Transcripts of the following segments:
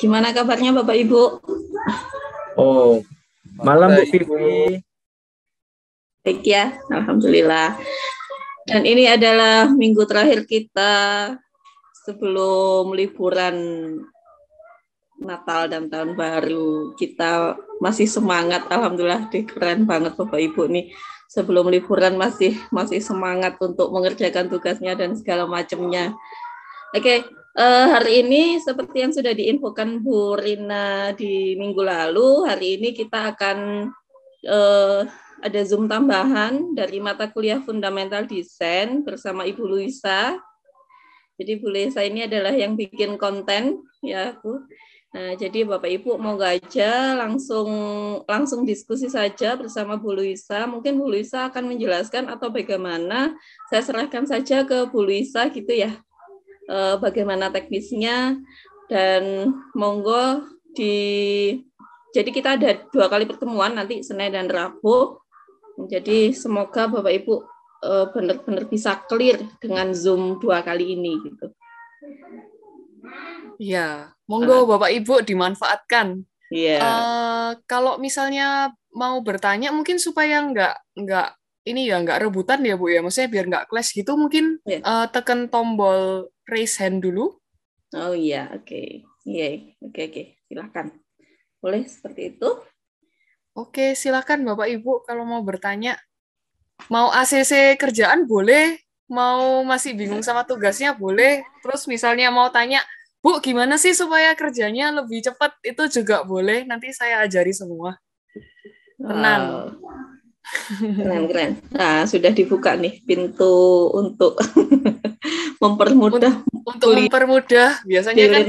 Gimana kabarnya Bapak Ibu? Oh, malam Bu Baik, Vivi. Baik ya, Alhamdulillah. Dan ini adalah minggu terakhir kita sebelum liburan Natal dan Tahun Baru. Kita masih semangat, Alhamdulillah, keren banget Bapak Ibu nih. Sebelum liburan masih semangat untuk mengerjakan tugasnya dan segala macamnya. Oke, hari ini seperti yang sudah diinfokan Bu Rina di minggu lalu, hari ini kita akan ada Zoom tambahan dari mata kuliah Fundamental Desain bersama Ibu Luisa. Jadi Bu Luisa ini adalah yang bikin konten, ya Bu. Nah, jadi Bapak Ibu mau aja langsung diskusi saja bersama Bu Luisa. Mungkin Bu Luisa akan menjelaskan atau bagaimana, saya serahkan saja ke Bu Luisa gitu ya. Bagaimana teknisnya, dan monggo jadi kita ada 2 kali pertemuan nanti Senin dan Rabu. Jadi semoga Bapak Ibu benar-benar bisa clear dengan Zoom 2 kali ini gitu. Ya, monggo Bapak Ibu dimanfaatkan. Iya. Kalau misalnya mau bertanya mungkin supaya nggak rebutan ya Bu ya, maksudnya biar nggak clash gitu mungkin tekan tombol raise hand dulu. Oh iya, oke. Iya, oke. Silakan. Boleh seperti itu? Oke, silakan Bapak Ibu kalau mau bertanya. Mau ACC kerjaan boleh, mau masih bingung sama tugasnya boleh. Terus misalnya mau tanya, Bu, gimana sih supaya kerjanya lebih cepat? Itu juga boleh, nanti saya ajari semua. Tenang. Wow. Keren. Nah, sudah dibuka nih pintu untuk mempermudah. Untuk mempermudah, biasanya kan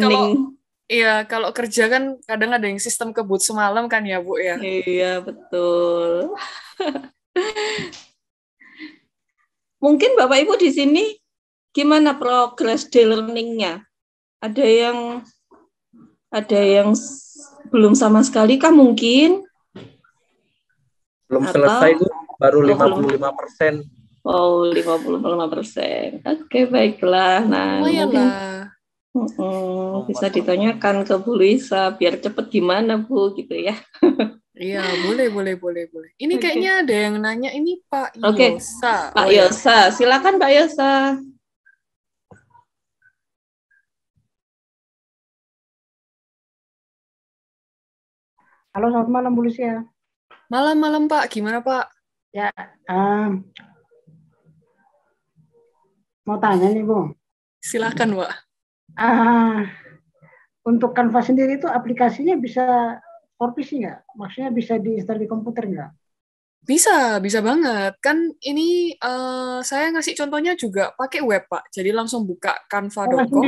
kalau kerja kan kadang ada yang sistem kebut semalam kan ya Bu ya? Iya, betul. Mungkin Bapak Ibu di sini gimana progress di learning-nya? Ada yang belum sama sekali kah mungkin? Belum selesai Bu, baru 55%. Oh, 55%. Oke, baiklah. Nah, mungkin bisa ditanyakan ke Bu Luisa biar cepat gimana Bu gitu ya. Iya, boleh. Ini kayaknya ada yang nanya, ini Pak Yosa. Oke, Pak Yosa. Silakan Pak Yosa. Halo, selamat malam Bu Lucia. Malam Pak, gimana Pak? Ya, mau tanya nih Bu. Silakan Pak. Untuk Canva sendiri itu aplikasinya bisa for PC nggak? Maksudnya bisa diinstal di komputer nggak? Bisa banget. Kan ini saya ngasih contohnya juga pakai web, Pak. Jadi langsung buka canva.com.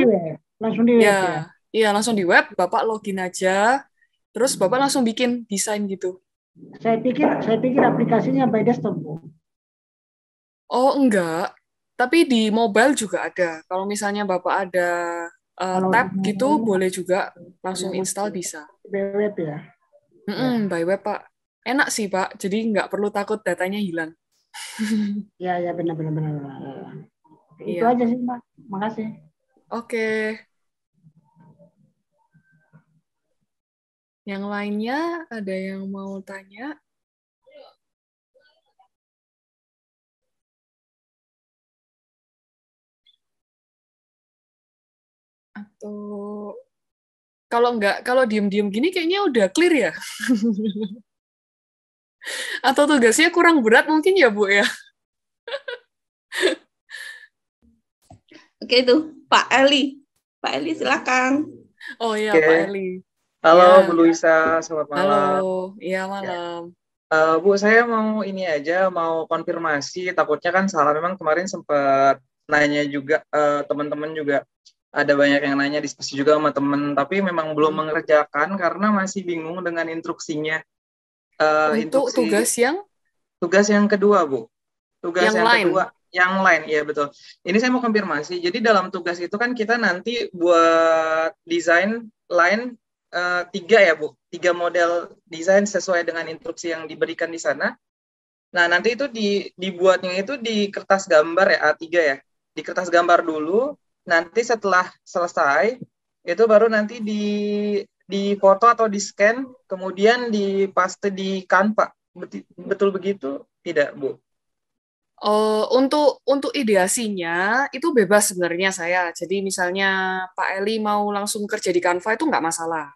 Langsung di web ya? Iya, langsung di web. Bapak login aja. Terus Bapak langsung bikin desain gitu. Saya pikir aplikasinya by desktop, Bu. Oh, enggak. Tapi di mobile juga ada. Kalau misalnya Bapak ada tab gitu, boleh juga langsung install bisa. By web ya? By web, Pak. Enak sih, Pak. Jadi nggak perlu takut datanya hilang. Ya, benar. Itu aja sih, Pak. Makasih. Oke. Yang lainnya ada yang mau tanya? Atau kalau diem-diem gini kayaknya udah clear ya? Atau tugasnya kurang berat mungkin ya Bu ya? Oke, itu Pak Eli. Pak Eli silakan. Oh iya, Pak Eli. Halo Bu Luisa, selamat malam. Halo, iya malam. Bu, saya mau mau konfirmasi, takutnya kan salah. Memang kemarin sempat nanya juga, teman-teman juga ada banyak yang nanya, diskusi juga sama teman, tapi memang belum mengerjakan karena masih bingung dengan instruksinya. Untuk tugas yang kedua, Bu. Tugas yang lain. kedua, yang lain, iya betul. Ini saya mau konfirmasi. Jadi dalam tugas itu kan kita nanti buat desain line 3 ya Bu, 3 model desain sesuai dengan instruksi yang diberikan di sana. Nah nanti itu dibuatnya itu di kertas gambar ya, A3 ya, di kertas gambar dulu. Nanti setelah selesai itu baru nanti di foto atau di scan, kemudian dipaste di Canva. Betul begitu? Tidak, Bu? Untuk ideasinya itu bebas sebenarnya saya. Jadi misalnya Pak Eli mau langsung kerja di Canva itu nggak masalah.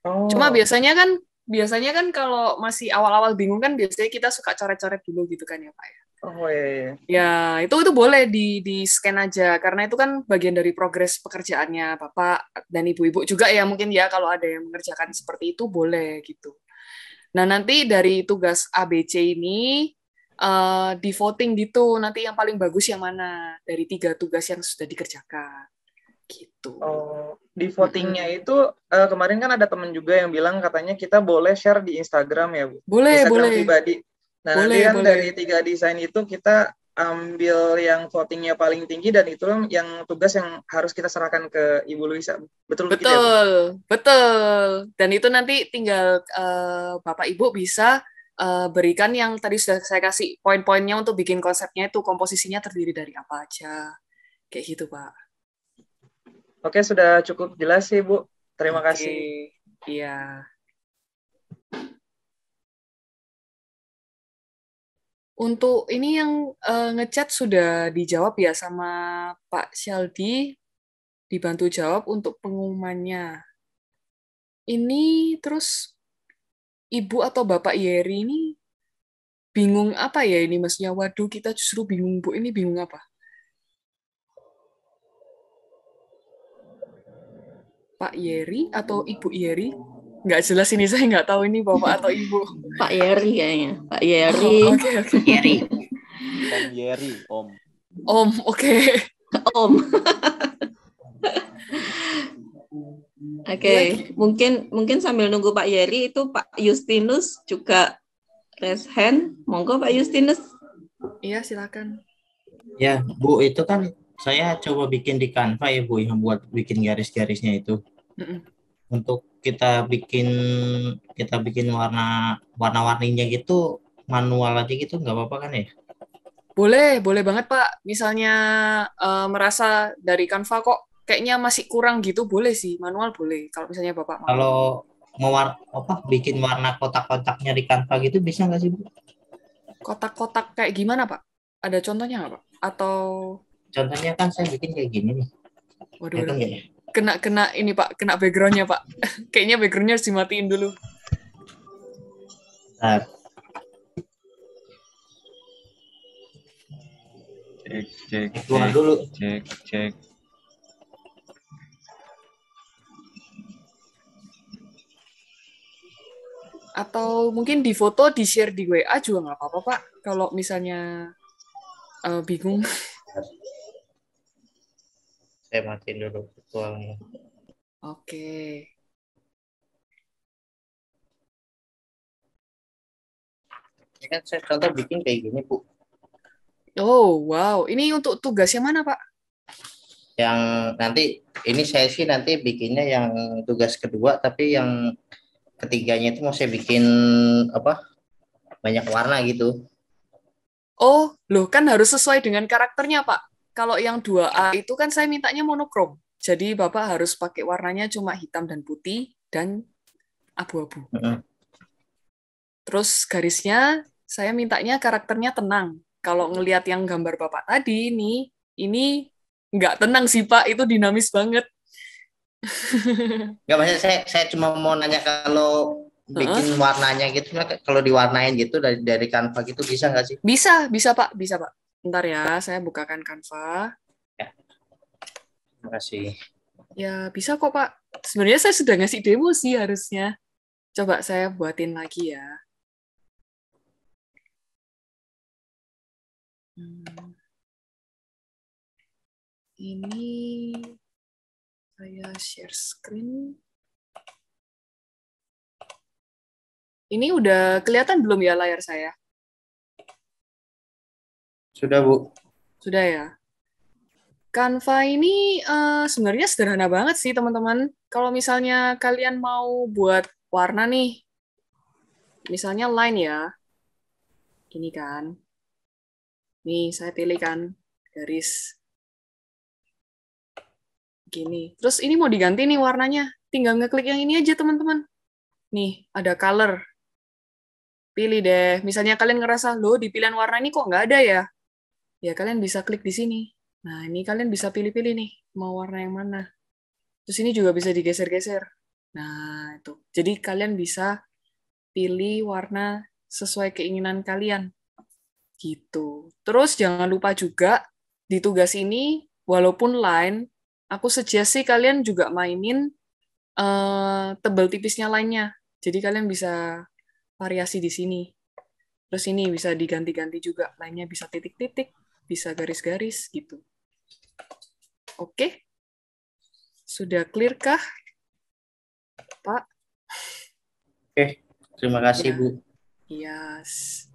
Cuma Oh, biasanya kan kalau masih awal-awal bingung kan biasanya kita suka coret-coret dulu gitu kan ya Pak ya. oh ya. Ya, itu boleh di scan aja karena itu kan bagian dari progres pekerjaannya Bapak dan Ibu-ibu juga ya mungkin ya kalau ada yang mengerjakan seperti itu boleh gitu. Nah, nanti dari tugas ABC ini di voting gitu nanti yang paling bagus yang mana dari 3 tugas yang sudah dikerjakan gitu. Oh, di votingnya itu kemarin kan ada teman juga yang bilang katanya kita boleh share di Instagram ya, Bu. Boleh, Instagram boleh. pribadi. Nah, nanti Boleh, kan boleh. dari 3 desain itu kita ambil yang votingnya paling tinggi dan itu yang tugas yang harus kita serahkan ke Ibu Luisa. Betul begitu ya, Bu? Betul, betul. Dan itu nanti tinggal Bapak Ibu bisa berikan yang tadi sudah saya kasih poin-poinnya untuk bikin konsepnya itu komposisinya terdiri dari apa aja. Kayak gitu, Pak. Oke, sudah cukup jelas sih, Bu. Terima Oke, kasih. iya. Untuk ini yang ngechat sudah dijawab ya sama Pak Syaldi, dibantu jawab untuk pengumumannya. Ini terus Ibu atau Bapak Yeri ini bingung apa ya ini maksudnya? Waduh, kita justru bingung, Bu. Ini bingung apa? Pak Yeri atau Ibu Yeri? Nggak jelas ini, saya nggak tahu ini Bapak atau Ibu. Pak Yeri kayaknya. Pak Yeri. Oh, oke, oke. Yeri. Om Yeri, Om. Om, oke. Om. Oke, mungkin sambil nunggu Pak Yeri itu Pak Justinus juga raise hand. Monggo Pak Justinus. Iya, silakan. Ya, Bu, itu kan saya coba bikin di Canva ya, Bu, yang buat bikin garis-garisnya itu. Mm-mm. Untuk kita bikin warna-warninya gitu manual aja gitu nggak apa-apa kan ya? Boleh banget Pak. Misalnya merasa dari Canva kok kayaknya masih kurang gitu, boleh sih. Manual boleh. Kalau misalnya Bapak mau. Kalau mau bikin warna kotak-kotaknya di Canva gitu bisa nggak sih, Bu? Kotak-kotak kayak gimana Pak? Ada contohnya nggak Pak? Atau Contohnya kan saya bikin kayak gini nih. waduh, Kelihatan nggak ya? kena ini Pak, kena backgroundnya Pak. Kayaknya backgroundnya harus dimatiin dulu. Nah, Cek, keluar dulu. cek. Atau mungkin di foto, di-share di WA juga nggak apa-apa, Pak. Kalau misalnya bingung. Saya matiin dulu virtualnya. Oke. Ini kan saya contoh bikin kayak gini, Bu. Oh, wow. Ini untuk tugas yang mana, Pak? Yang nanti, ini saya sih nanti bikinnya yang tugas kedua, tapi yang ketiganya itu mau saya bikin banyak warna gitu. Oh, loh kan harus sesuai dengan karakternya, Pak. Kalau yang 2A itu kan saya mintanya monokrom. Jadi Bapak harus pakai warnanya cuma hitam dan putih dan abu-abu. Terus garisnya saya mintanya karakternya tenang. Kalau ngelihat yang gambar Bapak tadi ini nggak tenang sih Pak, itu dinamis banget. Nggak, maksudnya saya cuma mau nanya kalau bikin warnanya gitu, kalau diwarnain gitu dari Canva gitu bisa nggak sih? Bisa Pak, bisa Pak. Bentar ya, saya bukakan Canva. Ya. Terima kasih. Ya bisa kok Pak. Sebenarnya saya sudah ngasih demo sih harusnya. Coba saya buatin lagi ya. Ini saya share screen. Ini udah kelihatan belum ya layar saya? Sudah, Bu. Sudah ya. Canva ini sebenarnya sederhana banget sih teman-teman. Kalau misalnya kalian mau buat warna nih, misalnya line ya, gini kan. Nih saya pilih kan garis. Gini. Terus ini mau diganti nih warnanya. Tinggal ngeklik yang ini aja, teman-teman. Nih, ada color. Pilih deh. Misalnya kalian ngerasa, loh di pilihan warna ini kok nggak ada ya? Ya, kalian bisa klik di sini. Nah, ini kalian bisa pilih-pilih nih, mau warna yang mana. Terus ini juga bisa digeser-geser. Nah, itu. Jadi kalian bisa pilih warna sesuai keinginan kalian. Gitu. Terus jangan lupa juga, di tugas ini, walaupun line, aku suggest sih kalian juga mainin tebal tipisnya line-nya. Jadi kalian bisa variasi di sini. Terus ini bisa diganti-ganti juga. Line-nya bisa titik-titik, bisa garis-garis, gitu. Oke? Sudah clear kah, Pak? Oke, terima kasih Ya. Bu. Yes.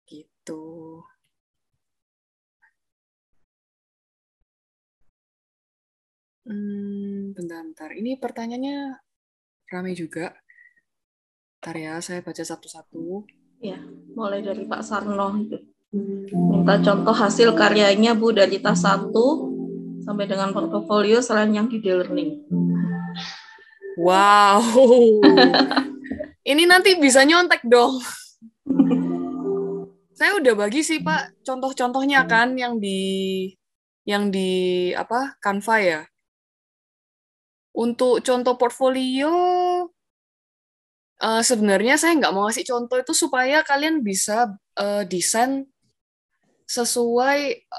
Gitu. Bentar. Ini pertanyaannya ramai juga. Bentar ya, saya baca satu-satu. Ya, mulai dari Pak Sarno itu. Minta contoh hasil karyanya Bu dari tas 1 sampai dengan portofolio selain yang di learning. Wow. Ini nanti bisa nyontek dong. Saya udah bagi sih Pak contoh-contohnya kan yang di apa Canva ya. Untuk contoh portfolio sebenarnya saya nggak mau ngasih contoh itu supaya kalian bisa desain sesuai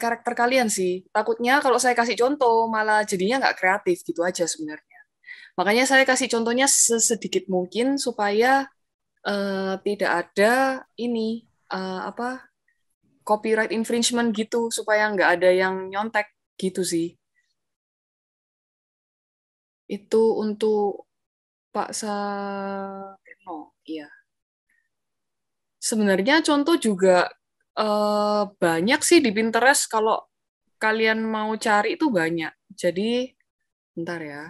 karakter kalian sih. Takutnya kalau saya kasih contoh malah jadinya nggak kreatif gitu aja sebenarnya. Makanya saya kasih contohnya sesedikit mungkin supaya tidak ada ini apa copyright infringement gitu supaya nggak ada yang nyontek gitu sih. Itu untuk Pak Sarno, iya. Sebenarnya contoh juga banyak sih di Pinterest kalau kalian mau cari itu banyak. Jadi bentar ya.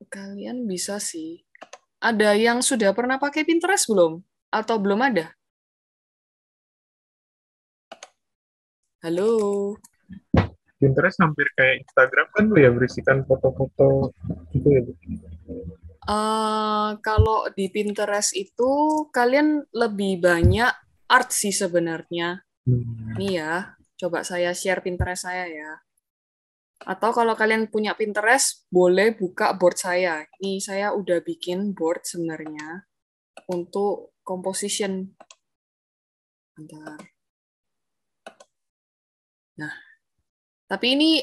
Kalian bisa sih. Ada yang sudah pernah pakai Pinterest belum? Atau belum ada? Halo. Pinterest hampir kayak Instagram kan Bu ya, berisikan foto-foto gitu ya Bu. Kalau di Pinterest itu kalian lebih banyak art sih sebenarnya. Nih ya, coba saya share Pinterest saya ya. Atau kalau kalian punya Pinterest, boleh buka board saya. Ini saya udah bikin board sebenarnya untuk composition. Bentar. Nah, tapi ini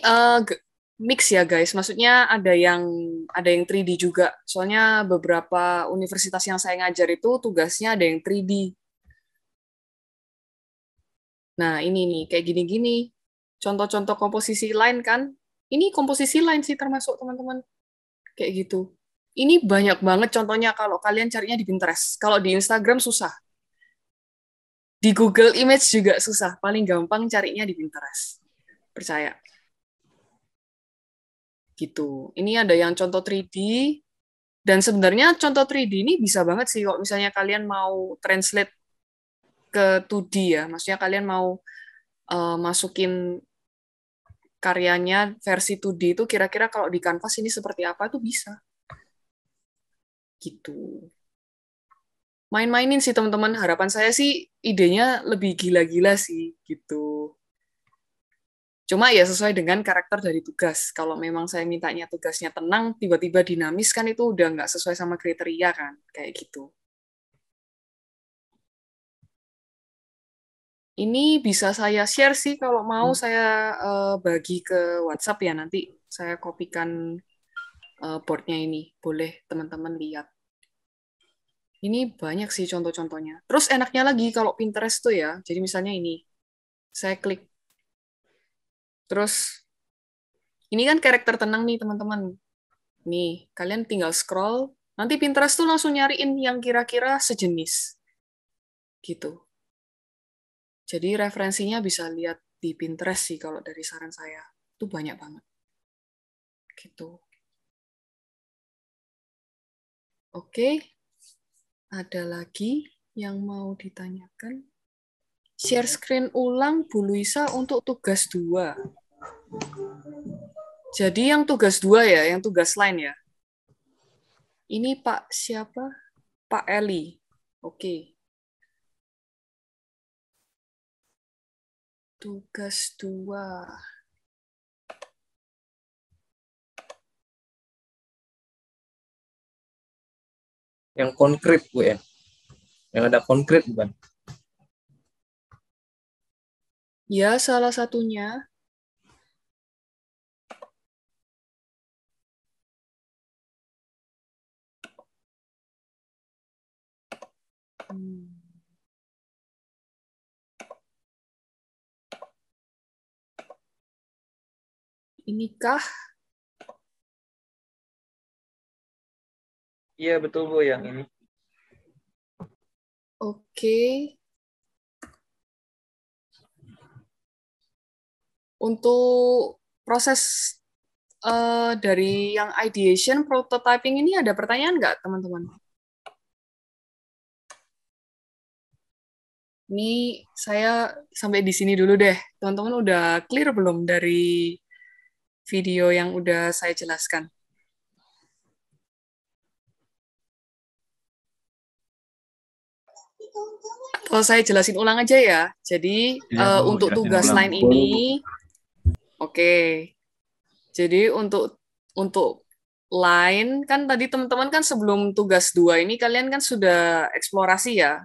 mix ya guys. Maksudnya ada yang 3D juga. Soalnya beberapa universitas yang saya ngajar itu tugasnya ada yang 3D. Nah, ini nih kayak gini-gini. Contoh-contoh komposisi line kan. Ini komposisi line sih termasuk teman-teman. Kayak gitu. Ini banyak banget contohnya kalau kalian carinya di Pinterest. Kalau di Instagram susah. Di Google Image juga susah. Paling gampang carinya di Pinterest. Percaya. Gitu. Ini ada yang contoh 3D. Dan sebenarnya contoh 3D ini bisa banget sih kalau misalnya kalian mau translate ke 2D ya. Maksudnya kalian mau masukin karyanya versi 2D itu kira-kira kalau di kanvas ini seperti apa itu bisa. Gitu. Main-mainin sih teman-teman. Harapan saya sih idenya lebih gila-gila sih gitu. Cuma ya sesuai dengan karakter dari tugas. Kalau memang saya mintanya tugasnya tenang, tiba-tiba dinamis kan itu udah nggak sesuai sama kriteria kan. Kayak gitu. Ini bisa saya share sih kalau mau saya bagi ke WhatsApp ya nanti saya kopikan boardnya ini. Boleh teman-teman lihat. Ini banyak sih contoh-contohnya. Terus enaknya lagi kalau Pinterest tuh ya, jadi misalnya ini, saya klik. Terus, ini kan karakter tenang nih teman-teman. Nih, kalian tinggal scroll, nanti Pinterest tuh langsung nyariin yang kira-kira sejenis. Gitu. Jadi referensinya bisa lihat di Pinterest sih kalau dari saran saya. Itu banyak banget. Gitu. Oke. Ada lagi yang mau ditanyakan? Share screen ulang Bu Luisa untuk tugas 2. Jadi yang tugas 2 ya, yang tugas lain ya. Ini Pak siapa? Pak Eli. Oke. Tugas 2. Yang konkret, Bu ya. Yang ada konkret bukan? Ya, salah satunya. Inikah? Iya betul Bu yang ini. Oke. Untuk proses dari yang ideation, prototyping ini ada pertanyaan nggak, teman-teman? Ini saya sampai di sini dulu deh. Teman-teman udah clear belum dari video yang udah saya jelaskan? Kalau saya jelasin ulang aja ya. Jadi Iya, Bu, untuk jelasin tugas ulang. lain ini, oke. Jadi untuk line kan tadi teman-teman kan sebelum tugas 2 ini kalian kan sudah eksplorasi ya.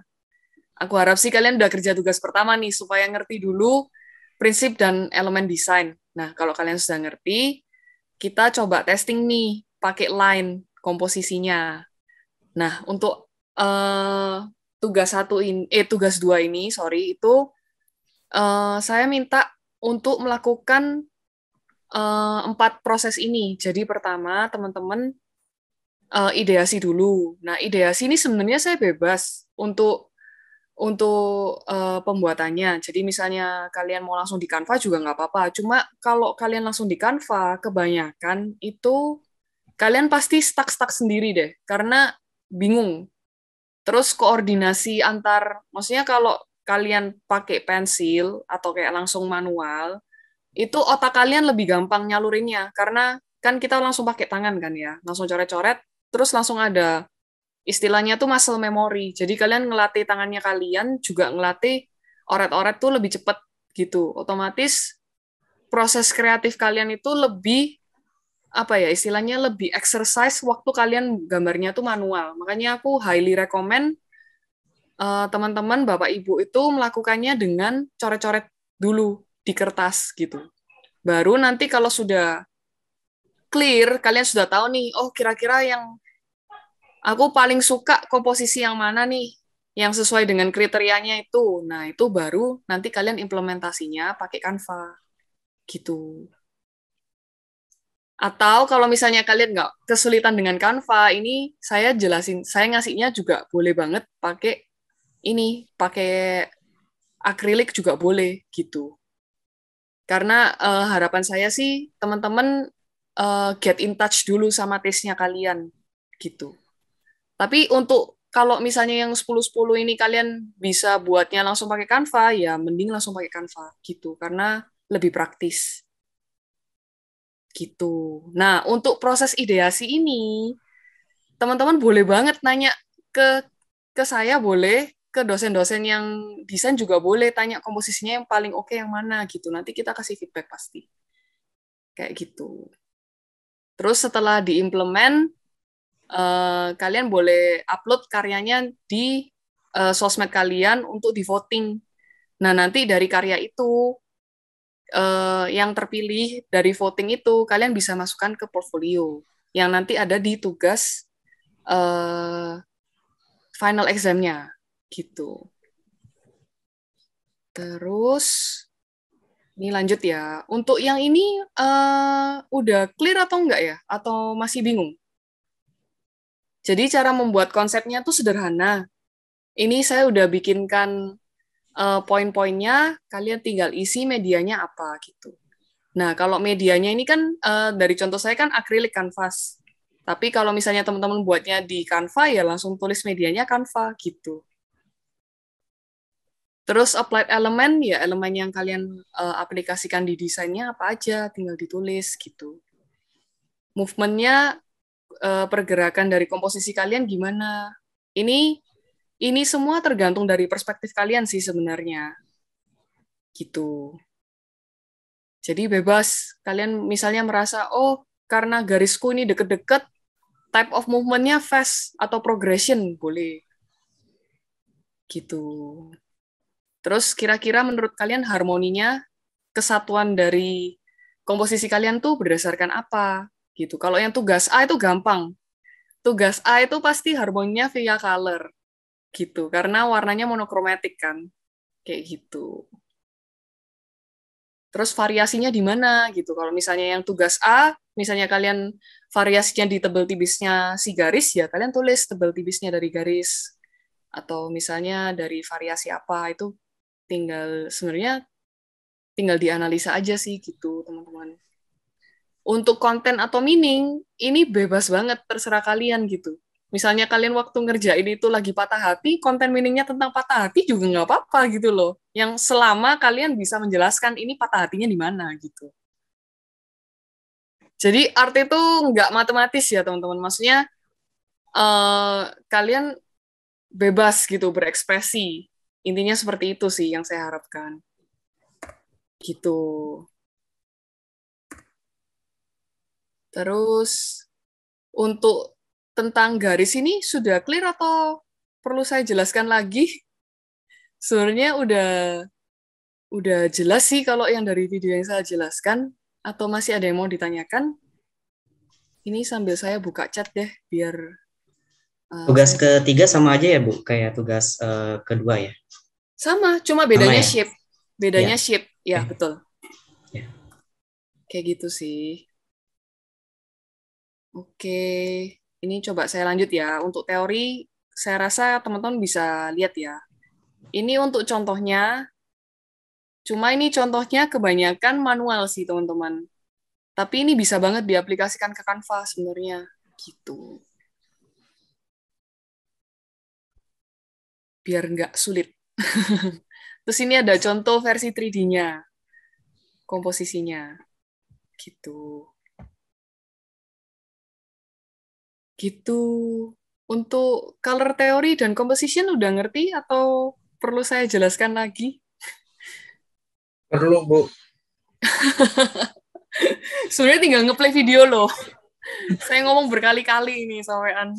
Aku harap sih kalian udah kerja tugas pertama nih supaya ngerti dulu prinsip dan elemen desain. Nah, kalau kalian sudah ngerti, kita coba testing nih pakai line komposisinya. Nah, untuk tugas 2 ini, sorry, itu saya minta untuk melakukan 4 proses ini. Jadi pertama, teman-teman ideasi dulu. Nah, ideasi ini sebenarnya saya bebas untuk pembuatannya. Jadi misalnya kalian mau langsung di Canva juga nggak apa-apa. Cuma kalau kalian langsung di Canva, kebanyakan itu kalian pasti stuck sendiri deh, karena bingung. Terus koordinasi maksudnya kalau kalian pakai pensil atau kayak langsung manual, itu otak kalian lebih gampang nyalurinnya, karena kan kita langsung pakai tangan kan ya, langsung coret-coret, terus langsung ada istilahnya tuh muscle memory. Jadi kalian ngelatih tangannya kalian, juga ngelatih oret-oret tuh lebih cepat gitu. Otomatis proses kreatif kalian itu lebih apa ya istilahnya lebih exercise waktu kalian gambarnya tuh manual. Makanya aku highly recommend teman-teman Bapak Ibu itu melakukannya dengan coret-coret dulu di kertas gitu. Baru nanti kalau sudah clear, kalian sudah tahu nih, oh kira-kira yang aku paling suka komposisi yang mana nih, yang sesuai dengan kriterianya itu. Nah, itu baru nanti kalian implementasinya pakai Canva gitu. Atau kalau misalnya kalian nggak kesulitan dengan Canva, ini saya jelasin, saya ngasihnya juga boleh banget pakai ini, pakai akrilik juga boleh gitu. Karena harapan saya sih teman-teman get in touch dulu sama taste-nya kalian gitu. Tapi untuk kalau misalnya yang 10-10 ini kalian bisa buatnya langsung pakai Canva, ya mending langsung pakai Canva gitu karena lebih praktis. Gitu. Nah, untuk proses ideasi ini, teman-teman boleh banget nanya ke saya, boleh ke dosen-dosen yang desain juga boleh tanya komposisinya yang paling oke yang mana gitu. Nanti kita kasih feedback pasti. Kayak gitu. Terus setelah diimplement, kalian boleh upload karyanya di sosmed kalian untuk di voting. Nah, nanti dari karya itu yang terpilih dari voting itu kalian bisa masukkan ke portfolio yang nanti ada di tugas final exam-nya gitu. Terus ini lanjut ya. Untuk yang ini udah clear atau enggak ya? Atau masih bingung? Jadi cara membuat konsepnya tuh sederhana. Ini saya udah bikinkan poin-poinnya, kalian tinggal isi medianya apa gitu. Nah, kalau medianya ini kan dari contoh saya kan akrilik kanvas. Tapi kalau misalnya teman-teman buatnya di Canva, ya langsung tulis medianya Canva gitu. Terus applied element, ya elemen yang kalian aplikasikan di desainnya apa aja, tinggal ditulis gitu. Movement-nya, pergerakan dari komposisi kalian gimana. Ini semua tergantung dari perspektif kalian sih sebenarnya. Gitu. Jadi bebas. Kalian misalnya merasa, oh karena garisku ini deket-deket, type of movement-nya fast atau progression, boleh. Gitu. Terus kira-kira menurut kalian harmoninya, kesatuan dari komposisi kalian tuh berdasarkan apa? Gitu. Kalau yang tugas A itu gampang. Tugas A itu pasti harmoninya via color. Gitu. Karena warnanya monokromatik kan. Kayak gitu. Terus variasinya di mana gitu. Kalau misalnya yang tugas A, misalnya kalian variasinya di tebal tipisnya si garis, ya kalian tulis tebal tipisnya dari garis. Atau misalnya dari variasi apa, itu sebenarnya tinggal dianalisa aja sih gitu, teman-teman. Untuk konten atau meaning, ini bebas banget, terserah kalian gitu. Misalnya kalian waktu ngerjain itu lagi patah hati, konten meaningnya tentang patah hati juga nggak apa-apa gitu loh. Yang selama kalian bisa menjelaskan ini patah hatinya di mana gitu. Jadi art itu nggak matematis ya teman-teman. Maksudnya kalian bebas gitu berekspresi. Intinya seperti itu sih yang saya harapkan. Gitu. Terus untuk tentang garis ini sudah clear atau perlu saya jelaskan lagi? Sebenarnya udah jelas sih kalau yang dari video yang saya jelaskan, atau masih ada yang mau ditanyakan? Ini sambil saya buka chat deh biar Tugas saya... ketiga sama aja ya Bu, kayak tugas kedua ya? Sama, cuma bedanya ya? shape. Bedanya Ya. shape, ya betul. Ya. Kayak gitu sih. Oke, ini coba saya lanjut ya. Untuk teori, saya rasa teman-teman bisa lihat ya. Ini untuk contohnya, cuma ini contohnya kebanyakan manual sih teman-teman. Tapi ini bisa banget diaplikasikan ke Canva sebenarnya. Gitu. Biar nggak sulit. Terus ini ada contoh versi 3D-nya. Komposisinya. Gitu. Gitu. Untuk color theory dan composition udah ngerti atau perlu saya jelaskan lagi? Perlu, Bu. Sebenarnya tinggal ngeplay video loh. Saya ngomong berkali-kali ini sampean.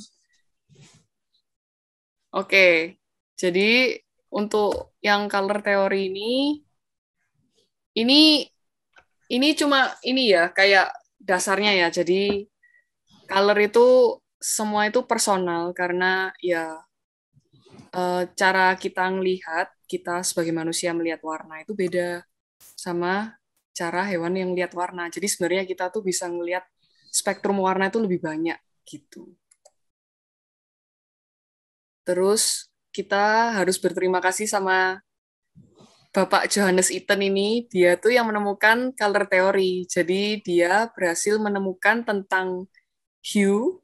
Oke. Jadi untuk yang color theory ini cuma ini ya kayak dasarnya ya. Jadi color itu semua itu personal karena ya cara kita ngelihat, kita sebagai manusia melihat warna itu beda sama cara hewan yang lihat warna. Jadi sebenarnya kita tuh bisa ngelihat spektrum warna itu lebih banyak gitu. Terus kita harus berterima kasih sama Bapak Johannes Itten ini. Dia tuh yang menemukan color theory. Jadi dia berhasil menemukan tentang hue.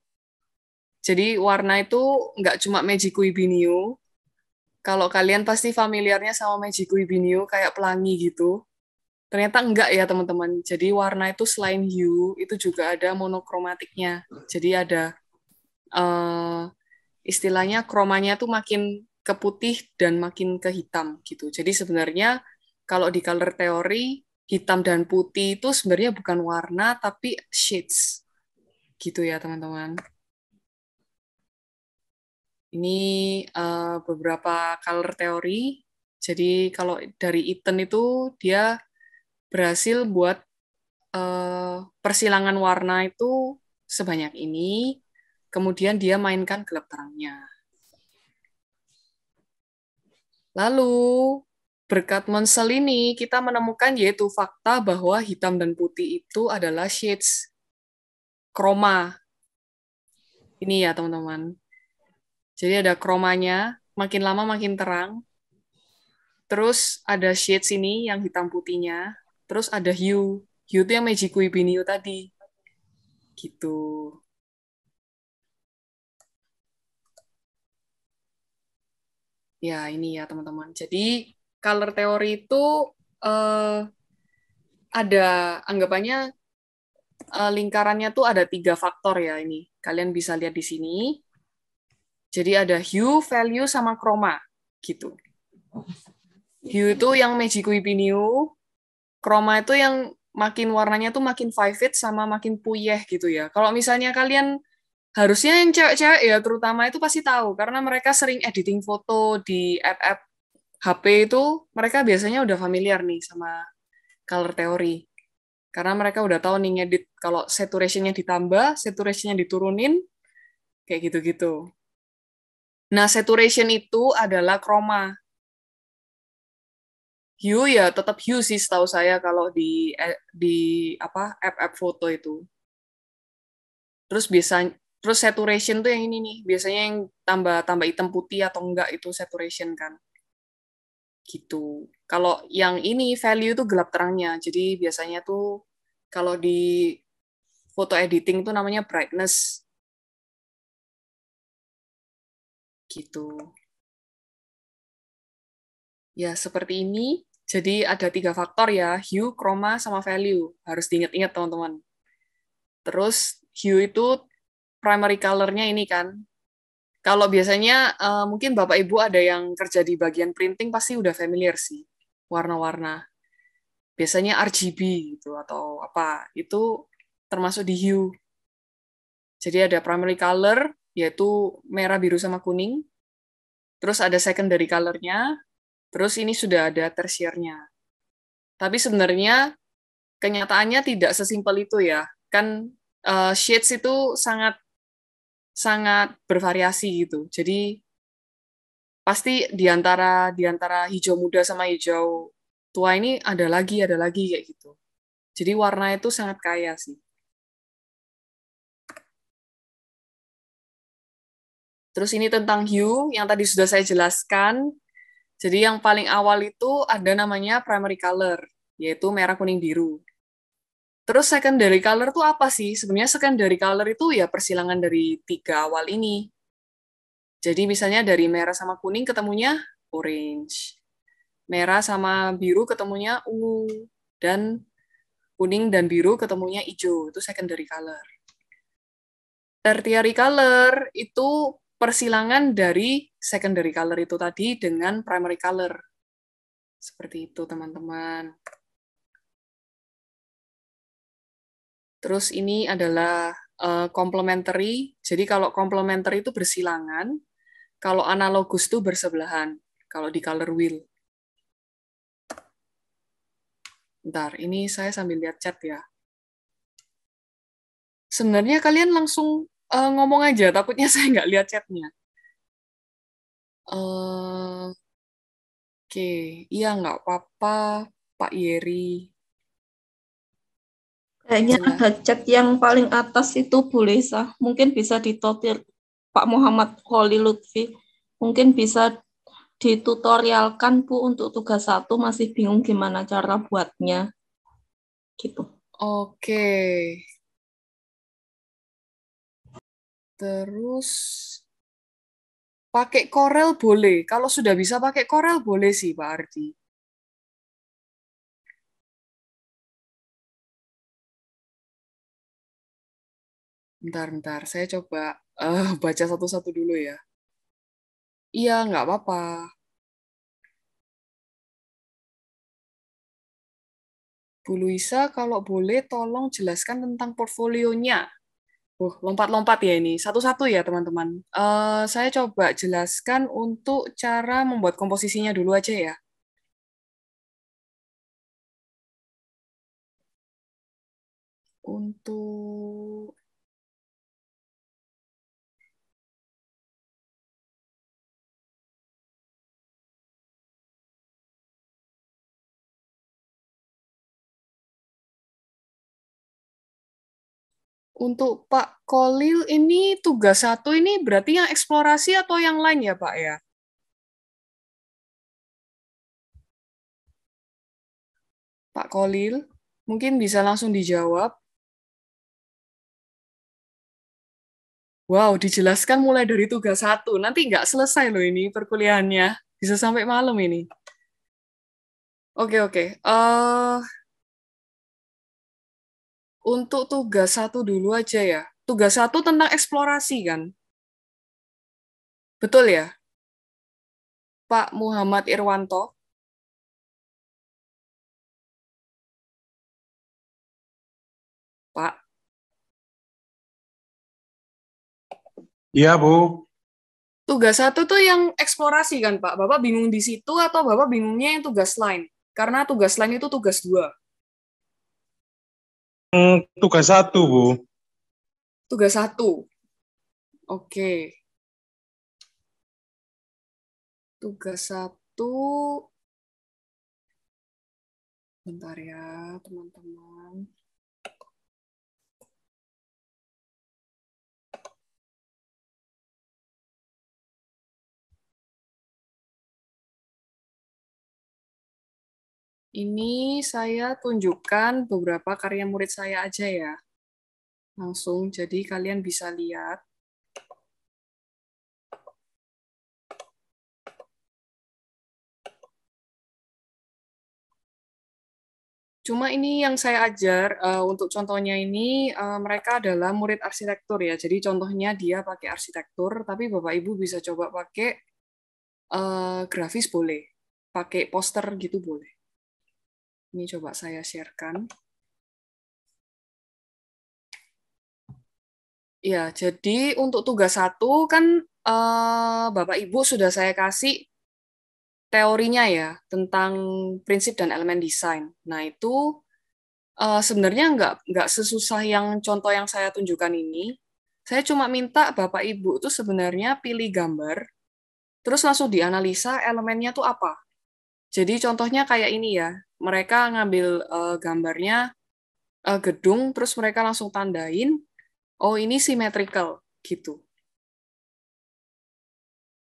Jadi warna itu nggak cuma Magic Ibinio. Kalau kalian pasti familiarnya sama Magic Ibinio kayak pelangi gitu. Ternyata enggak ya teman-teman. Jadi warna itu selain hue, itu juga ada monokromatiknya. Jadi ada istilahnya kromanya tuh makin ke putih dan makin ke hitam gitu. Jadi sebenarnya kalau di color theory, hitam dan putih itu sebenarnya bukan warna, tapi shades. Gitu ya teman-teman. Ini beberapa color theory. Jadi kalau dari Itten itu dia berhasil buat persilangan warna itu sebanyak ini, kemudian dia mainkan gelap terangnya. Lalu, berkat Monsell ini, kita menemukan yaitu fakta bahwa hitam dan putih itu adalah shades kroma. Ini ya, teman-teman. Jadi ada kromanya, makin lama makin terang. Terus ada shades ini yang hitam putihnya. Terus ada hue. Hue itu yang Magic Ibinio tadi. Gitu. Ya, ini ya teman-teman. Jadi color theory itu eh, ada anggapannya lingkarannya tuh ada 3 faktor ya ini. Kalian bisa lihat di sini. Jadi ada hue, value, sama chroma gitu. Hue itu yang Magic New, chroma itu yang makin warnanya tuh makin vivid sama makin puyeh gitu ya. Kalau misalnya kalian harusnya yang cewek-cewek ya terutama itu pasti tahu karena mereka sering editing foto di app-app HP itu mereka biasanya udah familiar nih sama color theory. Karena mereka udah tahu nih ngedit kalau saturation-nya ditambah, saturation-nya diturunin, kayak gitu-gitu. Nah, saturation itu adalah chroma. Hue ya tetap hue sih setahu saya kalau di apa app-app foto itu. Terus saturation tuh yang ini nih, biasanya yang tambah hitam putih atau enggak itu saturation kan. Gitu. Kalau yang ini value itu gelap terangnya. Jadi biasanya tuh kalau di foto editing tuh namanya brightness. Gitu. Ya, seperti ini. Jadi ada 3 faktor ya, hue, chroma, sama value. Harus diingat-ingat teman-teman. Terus hue itu primary color-nya ini kan. Kalau biasanya mungkin Bapak Ibu ada yang kerja di bagian printing pasti udah familiar sih warna-warna. Biasanya RGB gitu atau apa. Itu termasuk di hue. Jadi ada primary color yaitu merah, biru sama kuning. Terus ada secondary color-nya. Terus ini sudah ada tersier-nya. Tapi sebenarnya kenyataannya tidak sesimpel itu ya. Kan shades itu sangat sangat bervariasi gitu. Jadi pasti di antara hijau muda sama hijau tua ini ada lagi kayak gitu. Jadi warna itu sangat kaya sih. Terus ini tentang hue yang tadi sudah saya jelaskan. Jadi yang paling awal itu ada namanya primary color, yaitu merah, kuning, biru. Terus secondary color itu apa sih? Sebenarnya secondary color itu ya persilangan dari 3 awal ini. Jadi misalnya dari merah sama kuning ketemunya orange. Merah sama biru ketemunya ungu. Dan kuning dan biru ketemunya hijau. Itu secondary color. Tertiary color itu persilangan dari secondary color itu tadi dengan primary color. Seperti itu, teman-teman. Terus ini adalah complementary. Jadi kalau complementary itu bersilangan, kalau analogus itu bersebelahan. Kalau di color wheel. Bentar, ini saya sambil lihat chat ya. Sebenarnya kalian langsung ngomong aja, takutnya saya nggak lihat chatnya. Oke, iya nggak apa-apa, Pak Yeri. Kayaknya ada chat yang paling atas itu Bu Lisa. Mungkin bisa ditotir Pak Muhammad Kholi Lutfi. Mungkin bisa ditutorialkan Bu untuk tugas 1, masih bingung gimana cara buatnya. Gitu. Oke. Terus pakai Corel boleh. Kalau sudah bisa pakai Corel boleh sih Pak Ardi. Bentar. Saya coba baca satu-satu dulu ya. Iya, nggak apa-apa. Bu Luisa, kalau boleh tolong jelaskan tentang portfolionya. Lompat-lompat ya ini. Satu-satu ya, teman-teman. Saya coba jelaskan untuk cara membuat komposisinya dulu aja ya. Untuk Pak Kolil ini tugas 1 ini berarti yang eksplorasi atau yang lain ya Pak ya? Pak Kolil, mungkin bisa langsung dijawab. Wow, dijelaskan mulai dari tugas 1. Nanti nggak selesai loh ini perkuliahannya. Bisa sampai malam ini. Oke. Untuk tugas 1 dulu aja ya. Tugas 1 tentang eksplorasi kan? Betul ya, Pak Muhammad Irwanto? Pak, Iya, Bu. tugas 1 tuh yang eksplorasi kan, Pak? Bapak bingung di situ atau Bapak bingungnya yang tugas lain? Karena tugas lain itu tugas 2. Tugas 1, Bu. Tugas 1. Oke. Tugas 1. Bentar ya, teman-teman. Ini saya tunjukkan beberapa karya murid saya aja ya. Langsung, jadi kalian bisa lihat. Cuma ini yang saya ajar, untuk contohnya ini, mereka adalah murid arsitektur ya. Jadi contohnya dia pakai arsitektur, tapi Bapak Ibu bisa coba pakai grafis boleh. Pakai poster gitu boleh. Ini coba saya sharekan. Ya, jadi untuk tugas 1 kan Bapak Ibu sudah saya kasih teorinya ya tentang prinsip dan elemen desain. Nah, itu sebenarnya nggak sesusah yang contoh yang saya tunjukkan ini. Saya cuma minta Bapak Ibu itu sebenarnya pilih gambar, terus langsung dianalisa elemennya tuh apa. Jadi contohnya kayak ini ya, mereka ngambil gambarnya gedung, terus mereka langsung tandain, oh ini symmetrical, gitu.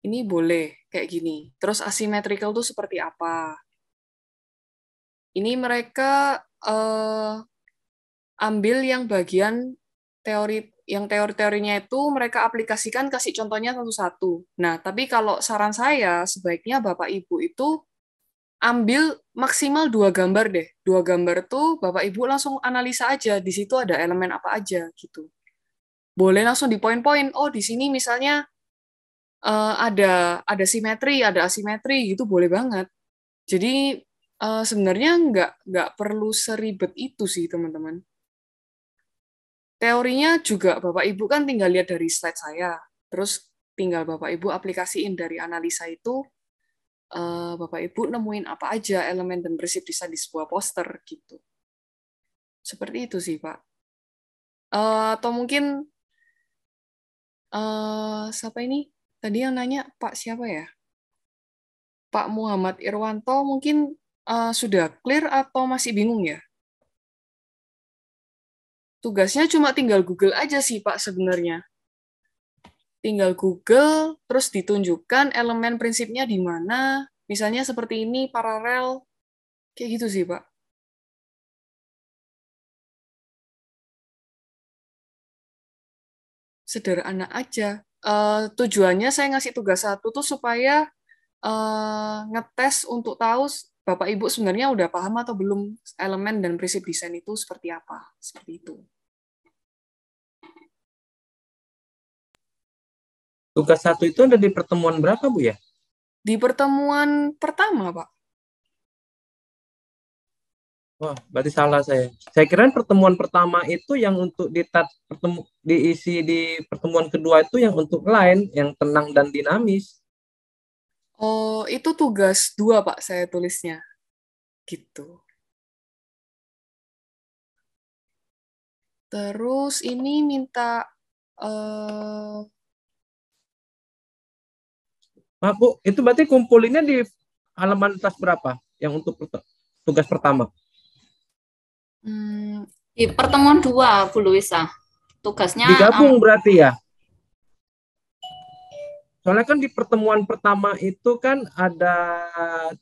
Ini boleh kayak gini. Terus asymmetrical tuh seperti apa? Ini mereka ambil yang bagian teori-teorinya itu mereka aplikasikan, kasih contohnya satu-satu. Nah, tapi kalau saran saya sebaiknya Bapak Ibu itu ambil maksimal 2 gambar deh. 2 gambar tuh Bapak Ibu langsung analisa aja, di situ ada elemen apa aja gitu. Boleh langsung di poin-poin. Oh, di sini misalnya ada simetri, ada asimetri gitu boleh banget. Jadi sebenarnya nggak perlu seribet itu sih teman-teman. Teorinya juga Bapak Ibu kan tinggal lihat dari slide saya, terus tinggal Bapak Ibu aplikasiin dari analisa itu, Bapak Ibu nemuin apa aja elemen dan prinsip desain di sebuah poster gitu. Seperti itu sih Pak. Atau mungkin siapa ini? Tadi yang nanya Pak siapa ya? Pak Muhammad Irwanto mungkin sudah clear atau masih bingung ya? Tugasnya cuma tinggal Google aja sih Pak sebenarnya. Tinggal Google, terus ditunjukkan elemen prinsipnya di mana. Misalnya seperti ini, paralel. Kayak gitu sih Pak. Sederhana aja. Tujuannya saya ngasih tugas 1 tuh supaya ngetes untuk tahu Bapak Ibu sebenarnya udah paham atau belum elemen dan prinsip desain itu seperti apa. Seperti itu. Tugas 1 itu ada di pertemuan berapa, Bu ya? Di pertemuan pertama, Pak. Wah, berarti salah saya. Saya kira pertemuan pertama itu yang untuk diisi di pertemuan kedua itu yang untuk line, yang tenang dan dinamis. Oh, itu tugas 2, Pak, saya tulisnya. Gitu. Terus ini minta Maaf, Bu, itu berarti kumpulinnya di halaman atas berapa yang untuk tugas pertama? Di pertemuan 2, Bu Luisa. Tugasnya digabung berarti ya? Soalnya kan di pertemuan pertama itu kan ada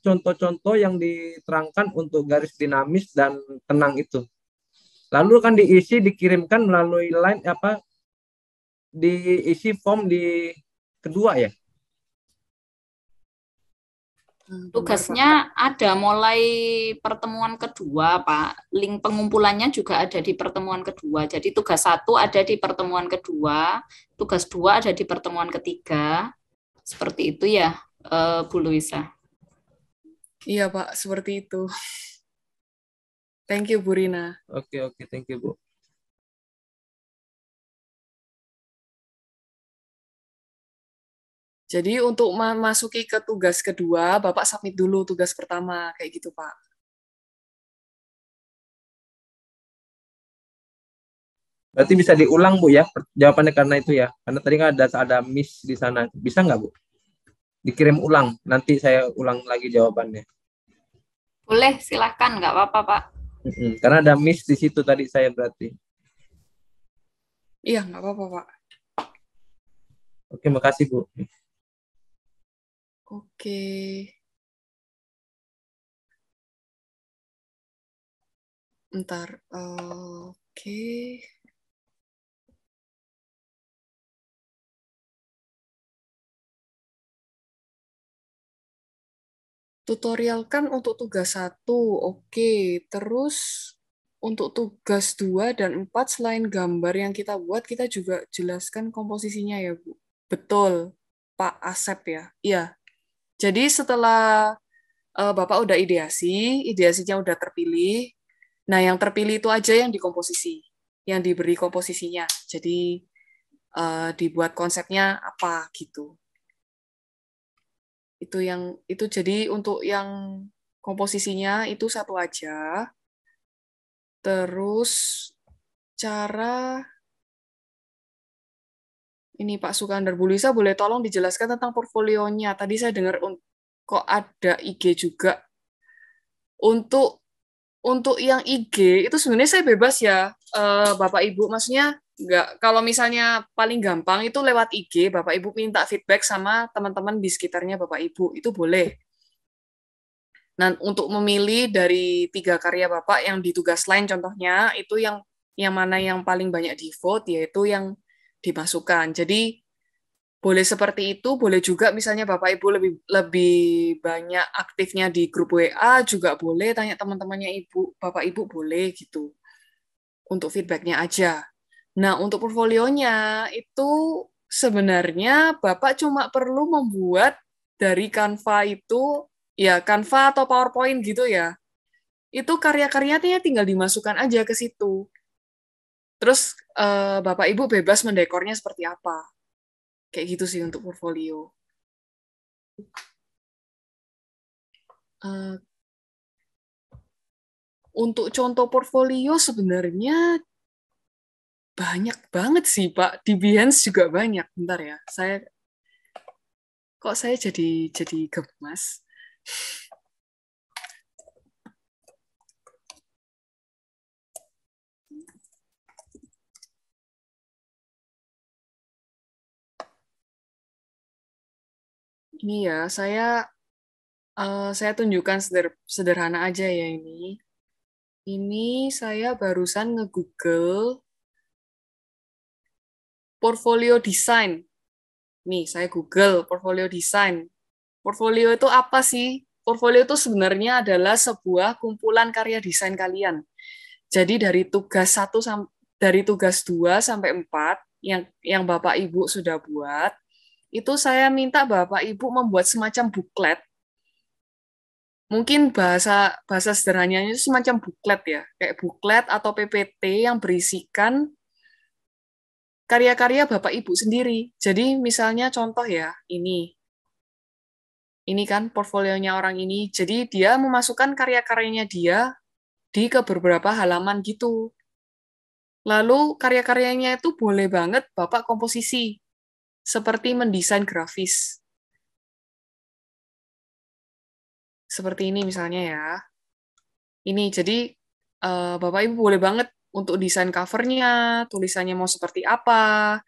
contoh-contoh yang diterangkan untuk garis dinamis dan tenang itu. Lalu kan dikirimkan melalui line diisi form di kedua ya? Benar, Pak. Tugasnya ada mulai pertemuan kedua, Pak. Link pengumpulannya juga ada di pertemuan kedua. Jadi tugas 1 ada di pertemuan kedua, tugas 2 ada di pertemuan ketiga. Seperti itu ya, Bu Luisa. Iya, Pak, seperti itu. Thank you, Bu Rina. Oke, thank you, Bu. Jadi untuk memasuki ke tugas kedua, Bapak submit dulu tugas pertama, kayak gitu, Pak. Berarti bisa diulang, Bu, ya, jawabannya karena itu ya. Karena tadi kan ada miss di sana. Bisa nggak, Bu? Dikirim ulang, nanti saya ulang lagi jawabannya. Boleh, silakan, nggak apa-apa, Pak. Karena ada miss di situ tadi saya berarti. Iya, nggak apa-apa, Pak. Oke, makasih, Bu. Oke. Ntar, oke. Tutorial kan untuk tugas 1, oke. Terus untuk tugas 2 dan 4 selain gambar yang kita buat, kita juga jelaskan komposisinya ya, Bu. Betul, Pak Asep ya. Iya. Jadi setelah Bapak udah ideasinya udah terpilih. Nah, yang terpilih itu aja yang dikomposisi, yang diberi komposisinya. Jadi dibuat konsepnya apa gitu. Itu jadi untuk yang komposisinya itu satu aja. Terus cara ini Pak Sukandar, Bu Lisa boleh tolong dijelaskan tentang portfolionya. Tadi saya dengar kok ada IG juga. Untuk yang IG itu sebenarnya saya bebas ya, Bapak Ibu. Maksudnya nggak, kalau misalnya paling gampang itu lewat IG, Bapak Ibu minta feedback sama teman-teman di sekitarnya Bapak Ibu, itu boleh. Nah, untuk memilih dari 3 karya Bapak yang di tugas lain contohnya, itu yang mana yang paling banyak di vote, yaitu yang dimasukkan. Jadi boleh seperti itu, boleh juga misalnya Bapak Ibu lebih banyak aktifnya di grup WA juga boleh, tanya teman-temannya Bapak Ibu boleh gitu. Untuk feedbacknya aja. Nah, untuk portfolionya itu sebenarnya Bapak cuma perlu membuat dari Canva itu, ya Canva atau PowerPoint gitu ya. Itu karya-karyanya tinggal dimasukkan aja ke situ. Terus Bapak Ibu bebas mendekornya seperti apa. Kayak gitu sih untuk portfolio. Untuk contoh portfolio sebenarnya banyak banget sih, Pak. Di Behance juga banyak. Bentar ya, saya jadi gemas. Ini ya, saya tunjukkan sederhana aja ya ini. Ini saya barusan nge-google portfolio design. Nih, saya Google portfolio design. Portfolio itu apa sih? Portfolio itu sebenarnya adalah sebuah kumpulan karya desain kalian. Jadi dari tugas 2 sampai 4 yang Bapak Ibu sudah buat, itu saya minta Bapak Ibu membuat semacam buklet. Mungkin bahasa sederhananya itu semacam buklet ya, kayak buklet atau PPT yang berisikan karya-karya Bapak Ibu sendiri. Jadi misalnya contoh ya, ini kan portfolionya orang ini. Jadi dia memasukkan karya-karyanya dia ke beberapa halaman gitu. Lalu karya-karyanya itu boleh banget Bapak komposisi, seperti mendesain grafis. Seperti ini misalnya ya. Ini jadi Bapak Ibu boleh banget untuk desain covernya, tulisannya mau seperti apa,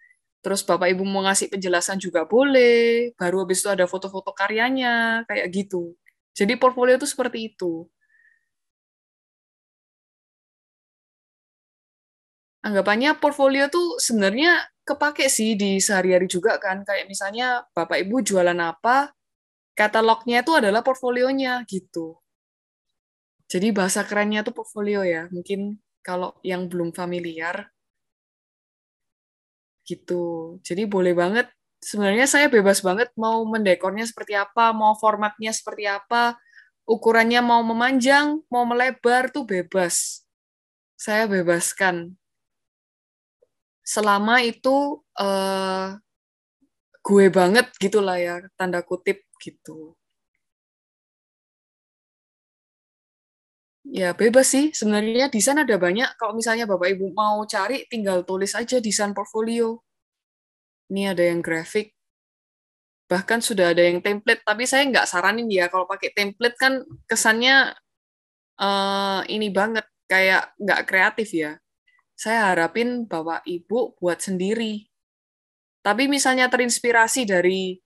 terus Bapak Ibu mau ngasih penjelasan juga boleh, baru habis itu ada foto-foto karyanya, kayak gitu. Jadi portfolio itu seperti itu. Anggapannya portfolio tuh sebenarnya kepake sih di sehari-hari juga kan, kayak misalnya Bapak Ibu jualan apa, katalognya itu adalah portfolionya gitu. Jadi bahasa kerennya tuh portfolio ya. Mungkin kalau yang belum familiar gitu. Jadi boleh banget. Sebenarnya saya bebas banget mau mendekornya seperti apa, mau formatnya seperti apa, ukurannya mau memanjang, mau melebar tuh bebas. Saya bebaskan. Selama itu gue banget gitulah ya, tanda kutip gitu. Ya bebas sih, sebenarnya desain ada banyak. Kalau misalnya Bapak Ibu mau cari, tinggal tulis aja desain portfolio. Ini ada yang grafik, bahkan sudah ada yang template, tapi saya nggak saranin ya, kalau pakai template kan kesannya ini banget, kayak nggak kreatif ya. Saya harapin Bapak Ibu buat sendiri. Tapi misalnya terinspirasi dari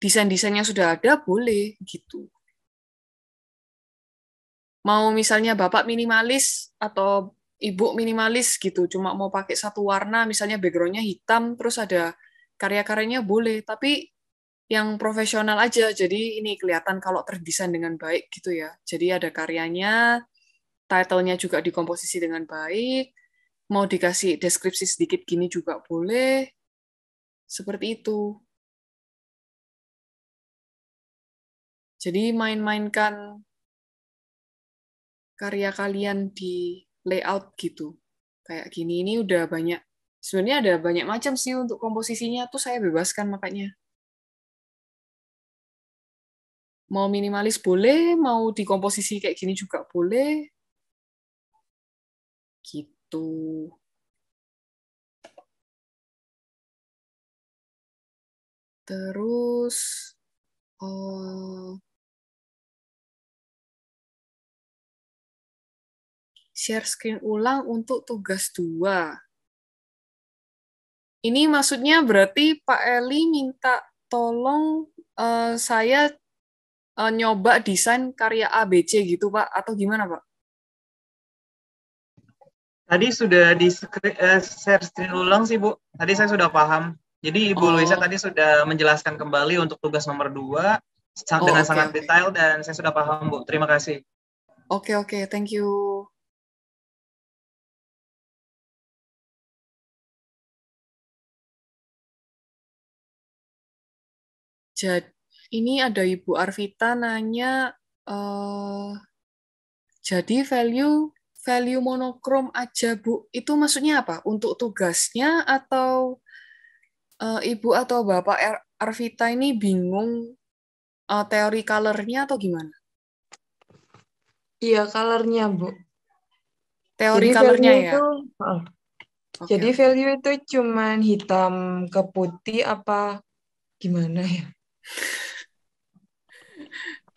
desain-desain yang sudah ada, boleh gitu. Mau misalnya Bapak minimalis atau Ibu minimalis gitu, cuma mau pakai satu warna, misalnya background-nya hitam, terus ada karya-karyanya boleh, tapi yang profesional aja, jadi ini kelihatan kalau terdesain dengan baik gitu ya. Jadi ada karyanya, title-nya juga dikomposisi dengan baik, mau dikasih deskripsi sedikit gini juga boleh, seperti itu. Jadi main-mainkan karya kalian di layout gitu. Kayak gini, ini udah banyak. Sebenarnya ada banyak macam sih untuk komposisinya, tuh saya bebaskan makanya. Mau minimalis boleh, mau dikomposisi kayak gini juga boleh. Gitu. Terus, share screen ulang untuk tugas 2. Ini maksudnya berarti Pak Eli minta tolong saya nyoba desain karya ABC gitu, Pak? Atau gimana, Pak? Tadi sudah di share screen ulang sih, Bu. Tadi saya sudah paham. Jadi Ibu Luisa tadi sudah menjelaskan kembali untuk tugas nomor 2 dengan sangat detail dan saya sudah paham, Bu. Terima kasih. Oke, thank you. Jadi, ini ada Ibu Arvita nanya, jadi value monokrom aja, Bu. Itu maksudnya apa? Untuk tugasnya atau Ibu atau Bapak Arvita ini bingung teori color-nya atau gimana? Iya, color-nya, Bu. Teori jadi color-nya value ya? itu, jadi value itu cuman hitam ke putih apa gimana ya?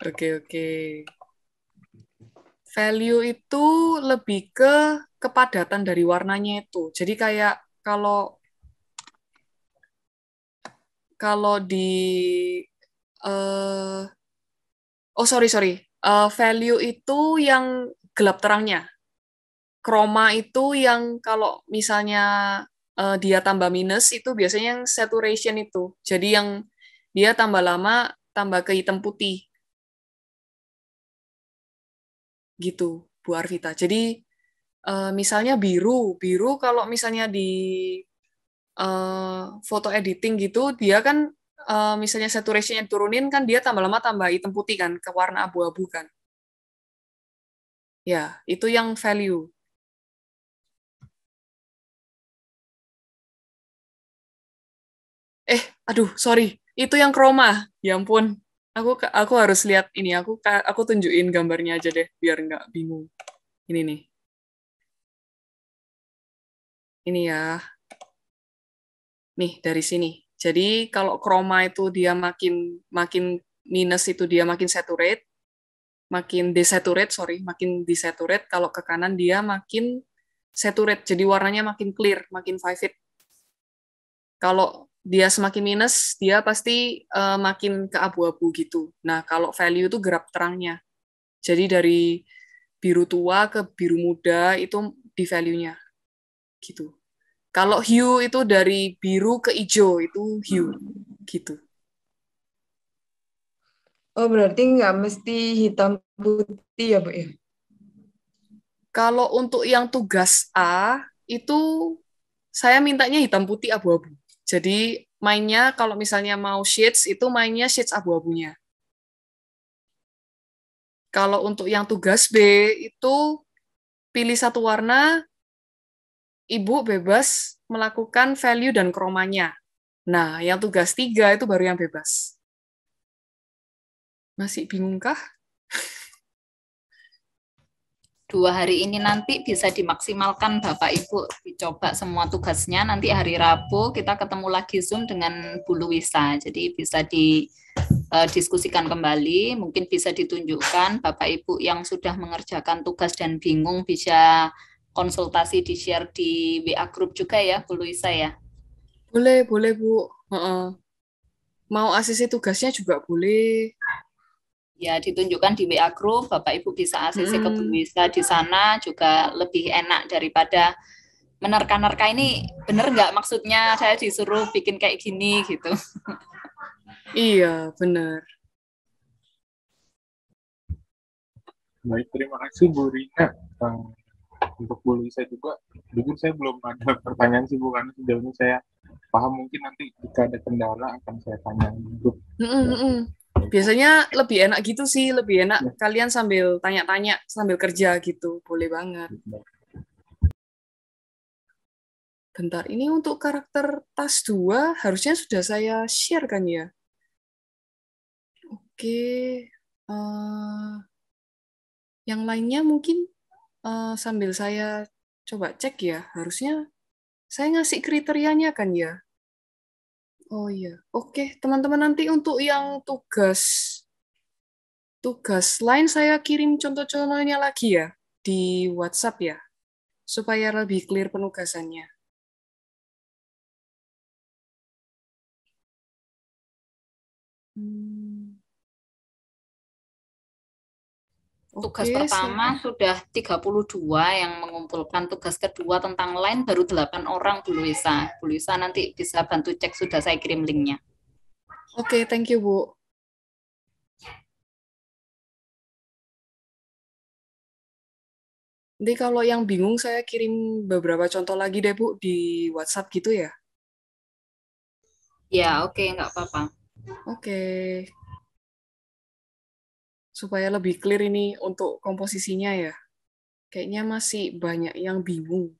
Oke. Value itu lebih ke kepadatan dari warnanya itu. Jadi kayak kalau di sorry. Value itu yang gelap terangnya. Chroma itu yang kalau misalnya dia tambah minus itu biasanya yang saturation itu. Jadi yang dia tambah lama tambah ke hitam putih. Gitu, Bu Arvita. Jadi misalnya biru kalau misalnya di foto editing gitu, dia kan misalnya saturation-nya turunin kan dia tambah lama tambah hitam putih kan, ke warna abu-abu kan. Ya, itu yang value. Aduh, sorry. Itu yang chroma. Ya ampun. Aku harus lihat ini. Aku tunjukin gambarnya aja deh, biar nggak bingung. Ini nih. Ini ya. Nih, dari sini. Jadi, kalau chroma itu dia makin minus itu dia makin saturate. Makin desaturate. Kalau ke kanan dia makin saturate. Jadi, warnanya makin clear, makin vivid. Kalau dia semakin minus, dia pasti makin ke abu-abu gitu. Nah, kalau value itu gelap terangnya. Jadi dari biru tua ke biru muda itu di value-nya. Gitu. Kalau hue itu dari biru ke hijau, itu hue. Gitu. Oh, berarti nggak mesti hitam putih ya, Bu ya? Kalau untuk yang tugas A, itu saya mintanya hitam putih abu-abu. Jadi mainnya kalau misalnya mau shades, itu mainnya shades abu-abunya. Kalau untuk yang tugas B, itu pilih satu warna, Ibu bebas melakukan value dan kromanya. Nah, yang tugas 3 itu baru yang bebas. Masih bingung kah? 2 hari ini nanti bisa dimaksimalkan Bapak Ibu, dicoba semua tugasnya. Nanti hari Rabu kita ketemu lagi Zoom dengan Bu Luisa. Jadi bisa didiskusikan kembali, mungkin bisa ditunjukkan Bapak Ibu yang sudah mengerjakan tugas dan bingung bisa konsultasi di-share di WA group juga ya Bu Luisa ya. Boleh, boleh Bu. Mau ACC tugasnya juga boleh. Ya, ditunjukkan di WA group, Bapak Ibu bisa ACC ke Bu Luisa di sana juga lebih enak daripada menerka-nerka ini bener nggak maksudnya saya disuruh bikin kayak gini gitu. Iya, benar. Baik, terima kasih Bu Rina. Untuk Bu Luisa juga, jujur saya belum ada pertanyaan sih Bu, karena sejauh ini saya paham, mungkin nanti jika ada kendala akan saya tanya di grup. Biasanya lebih enak gitu sih, lebih enak kalian sambil tanya-tanya, sambil kerja gitu, boleh banget. Bentar, ini untuk karakter tas 2 harusnya sudah saya share kan ya? Oke, yang lainnya mungkin sambil saya coba cek ya, harusnya saya ngasih kriterianya kan ya? Oh iya, oke teman-teman, nanti untuk yang tugas lain saya kirim contoh-contohnya lagi ya di WhatsApp ya, supaya lebih clear penugasannya. Tugas pertama sudah 32 yang mengumpulkan, tugas kedua tentang line baru 8 orang Bu Luisa. Bu Luisa nanti bisa bantu cek, sudah saya kirim linknya. Oke, thank you Bu. Nanti kalau yang bingung saya kirim beberapa contoh lagi deh Bu di WhatsApp gitu ya. Ya, oke, nggak apa-apa. Oke. Supaya lebih clear ini untuk komposisinya ya. Kayaknya masih banyak yang bingung.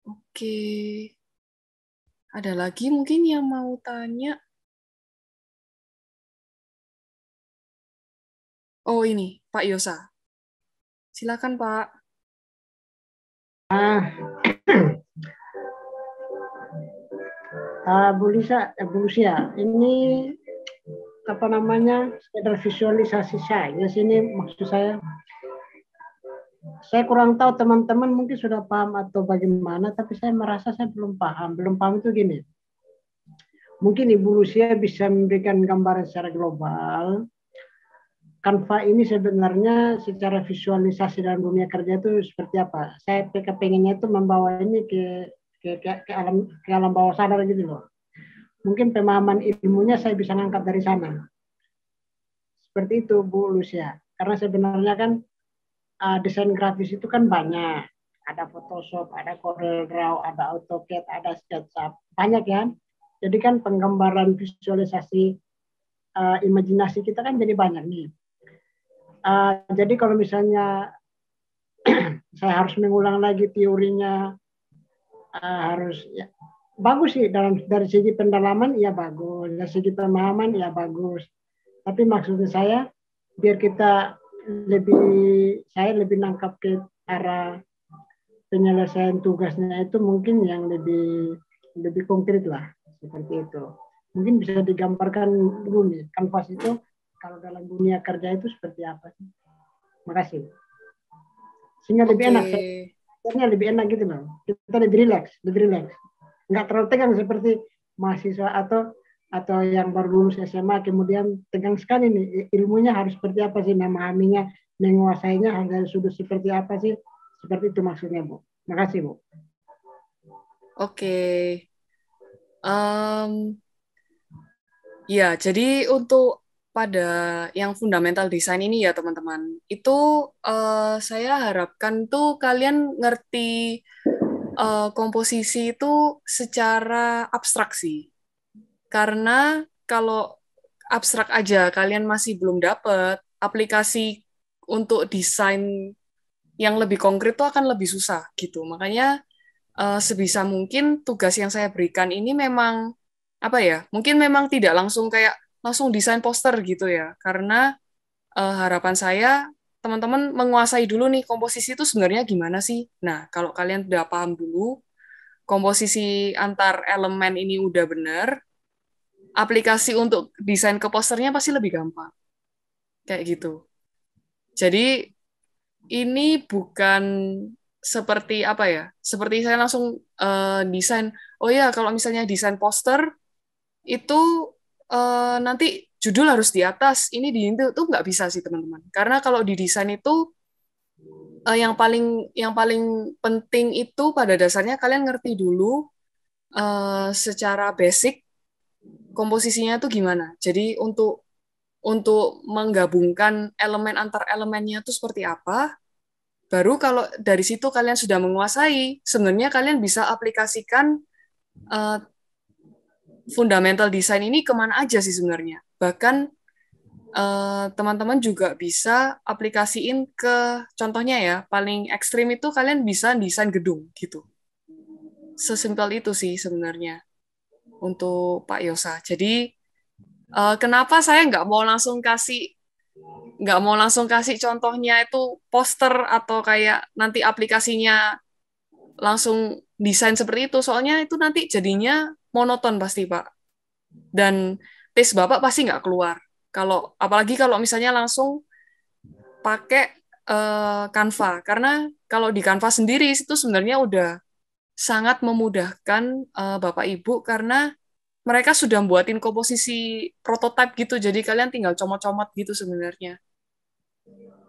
Oke. Ada lagi mungkin yang mau tanya? Oh ini, Pak Yosa. Silakan Pak. Bu Lucia, ini apa namanya, sekedar visualisasi saya sini, maksud saya kurang tahu teman-teman mungkin sudah paham atau bagaimana, tapi saya merasa saya belum paham. Belum paham itu gini, mungkin Ibu Lucia bisa memberikan gambaran secara global. Canva ini sebenarnya secara visualisasi dalam dunia kerja itu seperti apa? Saya pengennya itu membawa ini ke alam bawah sadar gitu loh. Mungkin pemahaman ilmunya saya bisa ngangkat dari sana. Seperti itu Bu Lucia. Karena sebenarnya kan desain grafis itu kan banyak. Ada Photoshop, ada CorelDRAW, ada AutoCAD, ada SketchUp. Banyak ya. Jadi kan penggambaran visualisasi imajinasi kita kan jadi banyak nih. Jadi kalau misalnya saya harus mengulang lagi teorinya, harus ya, bagus sih dari segi pendalaman ya bagus, dari segi pemahaman ya bagus. Tapi maksudnya saya biar saya lebih nangkap ke arah penyelesaian tugasnya itu mungkin yang lebih konkret lah, seperti itu. Mungkin bisa digambarkan dulu nih, kanvas itu kalau dalam dunia kerja itu seperti apa sih? Makasih. Sehingga lebih enak, saya lebih enak gitu loh. Kita lebih rileks. Nggak terlalu tegang seperti mahasiswa atau yang baru lulus SMA kemudian tegang sekali nih ilmunya harus seperti apa sih, memahaminya, menguasainya dari sudut seperti apa sih, Seperti itu maksudnya, Bu. Makasih, Bu. Oke. Ya, jadi untuk pada yang fundamental design ini ya teman-teman, itu saya harapkan tuh kalian ngerti komposisi itu secara abstraksi. Karena kalau abstrak aja kalian masih belum dapat, aplikasi untuk desain yang lebih konkret itu akan lebih susah gitu. Makanya sebisa mungkin tugas yang saya berikan ini memang apa ya? Mungkin memang tidak langsung kayak langsung desain poster gitu ya. Karena harapan saya teman-teman menguasai dulu nih komposisi itu sebenarnya gimana sih. Nah, kalau kalian udah paham dulu komposisi antar elemen ini udah benar, aplikasi untuk desain ke posternya pasti lebih gampang. Kayak gitu. Jadi ini bukan seperti apa ya? Seperti saya langsung desain. Oh ya, kalau misalnya desain poster itu nanti judul harus di atas, ini di itu tuh nggak bisa sih teman-teman. Karena kalau di desain itu yang paling penting itu pada dasarnya kalian ngerti dulu secara basic komposisinya itu gimana. Jadi untuk menggabungkan elemen antar elemennya itu seperti apa. Baru kalau dari situ kalian sudah menguasai, sebenarnya kalian bisa aplikasikan fundamental design ini kemana aja sih sebenarnya. Bahkan teman-teman juga bisa aplikasiin ke, contohnya ya, paling ekstrim itu kalian bisa desain gedung gitu. Sesimpel itu sih sebenarnya untuk Pak Yosa. Jadi kenapa saya nggak mau langsung kasih contohnya itu poster atau kayak nanti aplikasinya langsung desain seperti itu, soalnya itu nanti jadinya monoton pasti Pak, dan taste Bapak pasti nggak keluar. Apalagi kalau misalnya langsung pakai Canva, karena kalau di Canva sendiri itu sebenarnya udah sangat memudahkan Bapak Ibu karena mereka sudah buatin komposisi prototipe gitu, jadi kalian tinggal comot-comot gitu sebenarnya.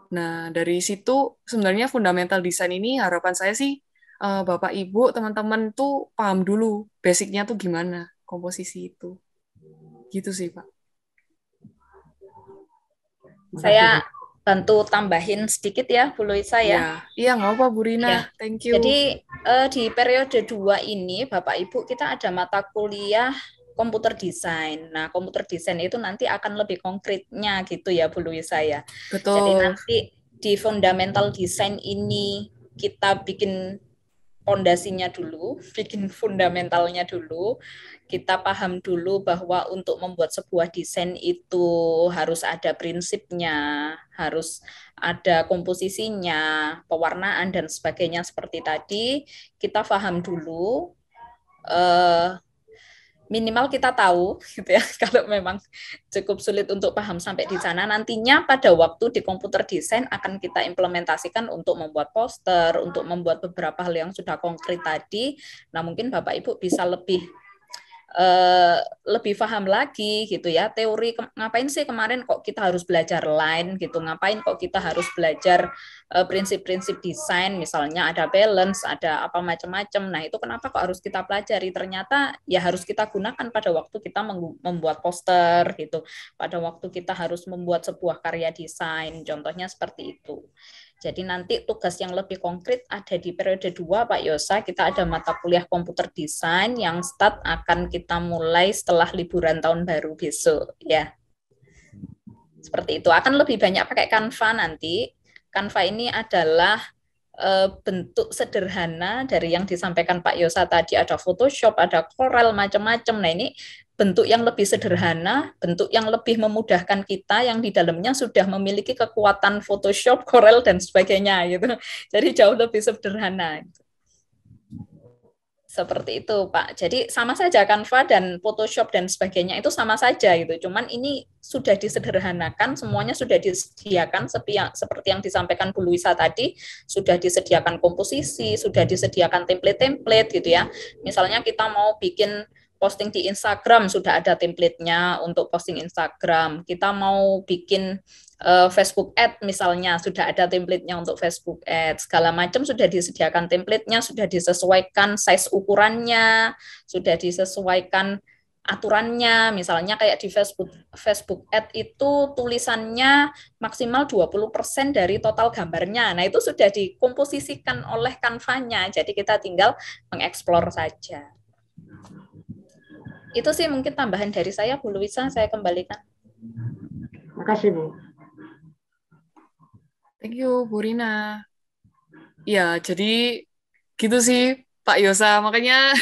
Nah, dari situ sebenarnya fundamental design ini harapan saya sih Bapak Ibu, teman-teman tuh paham dulu basicnya tuh gimana komposisi itu. Gitu sih, Pak. Saya bantu tambahin sedikit ya, Bu Luisa ya. Iya, nggak apa Bu Rina. Ya. Thank you. Jadi di periode 2 ini, Bapak Ibu, kita ada mata kuliah komputer desain. Nah, komputer desain itu nanti akan lebih konkretnya gitu ya, Bu Luisa ya. Betul. Jadi nanti di fundamental design ini kita bikin fondasinya dulu, bikin fundamentalnya dulu. Kita paham dulu bahwa untuk membuat sebuah desain itu harus ada prinsipnya, harus ada komposisinya, pewarnaan dan sebagainya seperti tadi. Kita paham dulu. Minimal kita tahu gitu ya, kalau memang cukup sulit untuk paham sampai di sana, nantinya pada waktu di komputer desain akan kita implementasikan untuk membuat poster, untuk membuat beberapa hal yang sudah konkret tadi. Nah, mungkin Bapak Ibu bisa lebih paham lagi gitu ya, teori ngapain sih kemarin kok kita harus belajar line gitu, ngapain kok kita harus belajar prinsip-prinsip desain, misalnya ada balance, ada apa macam-macam. Nah, itu kenapa kok harus kita pelajari, ternyata ya harus kita gunakan pada waktu kita membuat poster gitu, pada waktu kita harus membuat sebuah karya desain, contohnya seperti itu. Jadi nanti tugas yang lebih konkret ada di periode 2, Pak Yosa. Kita ada mata kuliah komputer desain yang start akan kita mulai setelah liburan tahun baru besok. Ya, seperti itu. Akan lebih banyak pakai Canva nanti. Canva ini adalah bentuk sederhana dari yang disampaikan Pak Yosa tadi. Ada Photoshop, ada Corel, macam-macam. Nah, ini bentuk yang lebih sederhana, bentuk yang lebih memudahkan kita, yang di dalamnya sudah memiliki kekuatan Photoshop, Corel, dan sebagainya gitu. Jadi jauh lebih sederhana. Seperti itu, Pak. Jadi sama saja Canva dan Photoshop dan sebagainya itu sama saja gitu. Cuman ini sudah disederhanakan, semuanya sudah disediakan seperti yang disampaikan Bu Luisa tadi, sudah disediakan komposisi, sudah disediakan template-template gitu ya. Misalnya kita mau bikin posting di Instagram sudah ada template-nya untuk posting Instagram. Kita mau bikin Facebook Ad misalnya sudah ada template-nya untuk Facebook Ad. Segala macam sudah disediakan template-nya, sudah disesuaikan size ukurannya, sudah disesuaikan aturannya. Misalnya kayak di Facebook Ad itu tulisannya maksimal 20% dari total gambarnya. Nah, itu sudah dikomposisikan oleh Canva-nya. Jadi kita tinggal mengeksplor saja. Itu sih mungkin tambahan dari saya, Bu Luisa, saya kembalikan. Makasih, Bu. Thank you, Bu Rina. Ya, jadi gitu sih, Pak Yosa. Makanya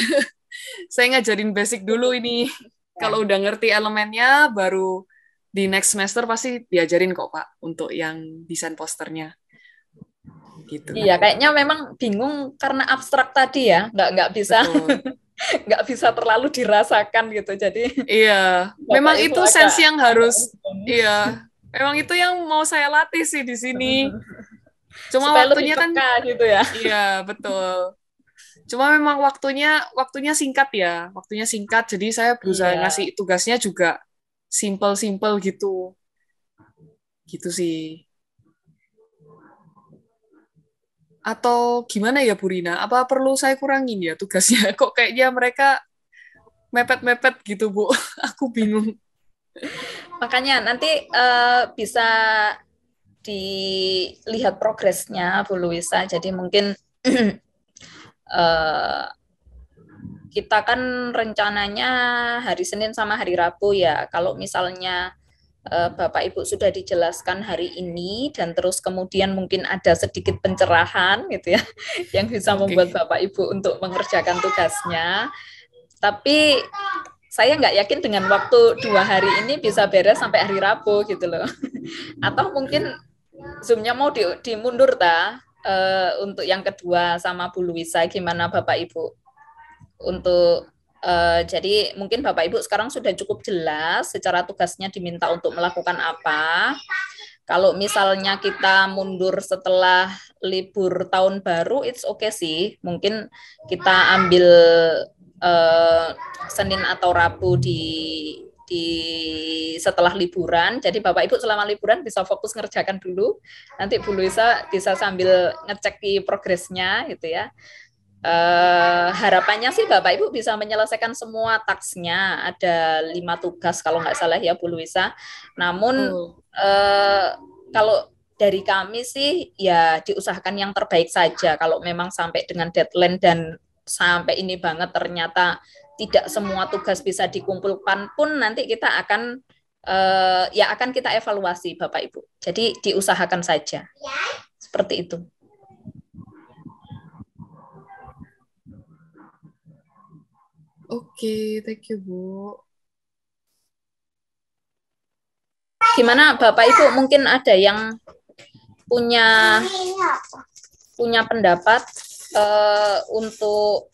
saya ngajarin basic dulu ini. Kalau udah ngerti elemennya, baru di next semester pasti diajarin kok, Pak, untuk yang desain posternya. Gitu. Iya, kayaknya memang bingung karena abstrak tadi ya, nggak bisa. Nggak bisa terlalu dirasakan gitu. Jadi iya, memang itu sense yang harus iya, memang itu yang mau saya latih sih di sini. Cuma supaya waktunya lebih peka kan gitu ya. Iya, betul. Cuma memang waktunya singkat ya. Waktunya singkat, jadi saya berusaha ngasih tugasnya juga simple-simple gitu. Gitu sih. Atau gimana ya, Bu Rina? Apa perlu saya kurangin ya tugasnya? Kok kayaknya mereka mepet-mepet gitu, Bu. Aku bingung. Makanya nanti bisa dilihat progresnya, Bu Luisa. Jadi mungkin kita kan rencananya hari Senin sama hari Rabu ya. Kalau misalnya Bapak Ibu sudah dijelaskan hari ini dan terus kemudian mungkin ada sedikit pencerahan gitu ya yang bisa membuat Bapak Ibu untuk mengerjakan tugasnya. Tapi saya nggak yakin dengan waktu 2 hari ini bisa beres sampai hari Rabu gitu loh. Atau mungkin Zoom-nya mau dimundur untuk yang kedua sama Bu Luisa, gimana Bapak Ibu? Untuk jadi mungkin Bapak Ibu sekarang sudah cukup jelas secara tugasnya diminta untuk melakukan apa. Kalau misalnya kita mundur setelah libur tahun baru, it's okay sih. Mungkin kita ambil Senin atau Rabu di setelah liburan. Jadi Bapak Ibu selama liburan bisa fokus ngerjakan dulu. Nanti Bu Luisa bisa sambil ngecek di progresnya gitu ya. Harapannya sih Bapak Ibu bisa menyelesaikan semua tasknya. Ada 5 tugas kalau nggak salah ya Bu Luisa. Namun kalau dari kami sih ya diusahakan yang terbaik saja. Kalau memang sampai dengan deadline dan sampai ini banget ternyata tidak semua tugas bisa dikumpulkan pun nanti kita akan akan kita evaluasi Bapak Ibu. Jadi diusahakan saja. Seperti itu. Oke, thank you, Bu. Gimana Bapak Ibu, mungkin ada yang punya pendapat untuk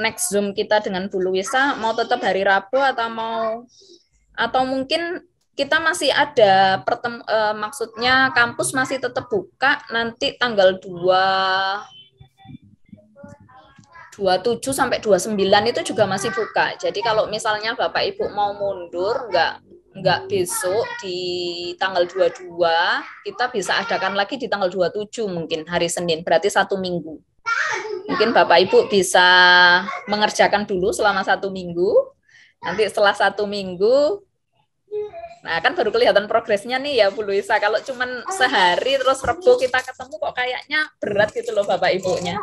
next Zoom kita dengan Bu Luisa, mau tetap hari Rabu atau mungkin kita masih ada maksudnya kampus masih tetap buka nanti tanggal 27 sampai 29 itu juga masih buka. Jadi kalau misalnya Bapak Ibu mau mundur, nggak besok di tanggal 22, kita bisa adakan lagi di tanggal 27 mungkin hari Senin, berarti 1 minggu. Mungkin Bapak Ibu bisa mengerjakan dulu selama 1 minggu. Nanti setelah 1 minggu, nah kan baru kelihatan progresnya nih ya Bu Luisa. Kalau cuman sehari terus Rebo kita ketemu kok kayaknya berat gitu loh Bapak Ibunya.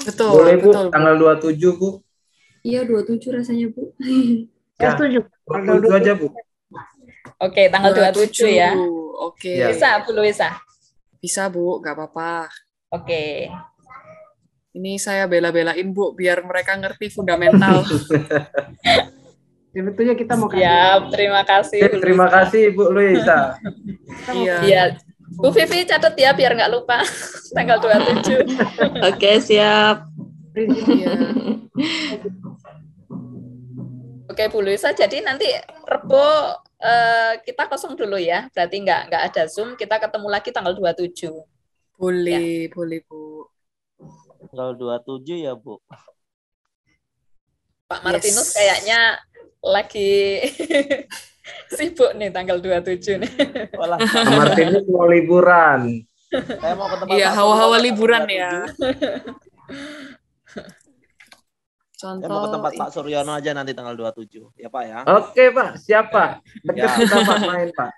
Betul. Boleh Bu, betul, tanggal 27 Bu. Iya 27 rasanya Bu. Ya, 27 aja Bu. Oke, tanggal 27 ya. Oke. Bisa Bu Luisa? Bisa Bu, nggak apa-apa. Oke. Ini saya bela-belain Bu, biar mereka ngerti fundamental. Sebetulnya kita mau Siap, terima kasih. Terima kasih Bu Luisa. Iya. Bu Vivi catat ya biar nggak lupa tanggal 27. Oke, siap. Oke Bu Luisa, jadi nanti Rebo kita kosong dulu ya. Berarti nggak ada Zoom, kita ketemu lagi tanggal 27. Boleh, boleh Bu. Tanggal 27 ya Bu. Pak Martinus kayaknya lagi sibuk nih tanggal 27 nih. Pak Martinus mau liburan. Saya mau ke tempat Iya, Pak hawa-hawa Suryono liburan tanggal ya. 27. Contoh Saya mau ke tempat Pak Suryono aja nanti tanggal 27. Ya Pak ya. Oke Pak, siap Pak. Deket Ya. kita Pak main Pak.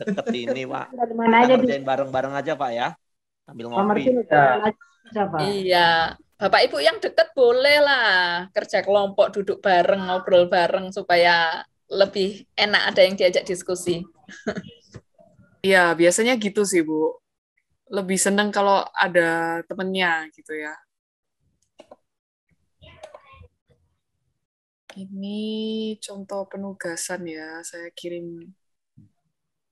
Deket ini Pak. Dari mana Kita aja ngerjain bareng-bareng aja Pak ya. Sambil Pak ngopi. Martin siapa? Iya, Bapak Ibu yang deket boleh lah kerja kelompok, duduk bareng, ngobrol bareng supaya lebih enak ada yang diajak diskusi. Iya, biasanya gitu sih, Bu. Lebih seneng kalau ada temennya gitu ya. Ini contoh penugasan ya, saya kirim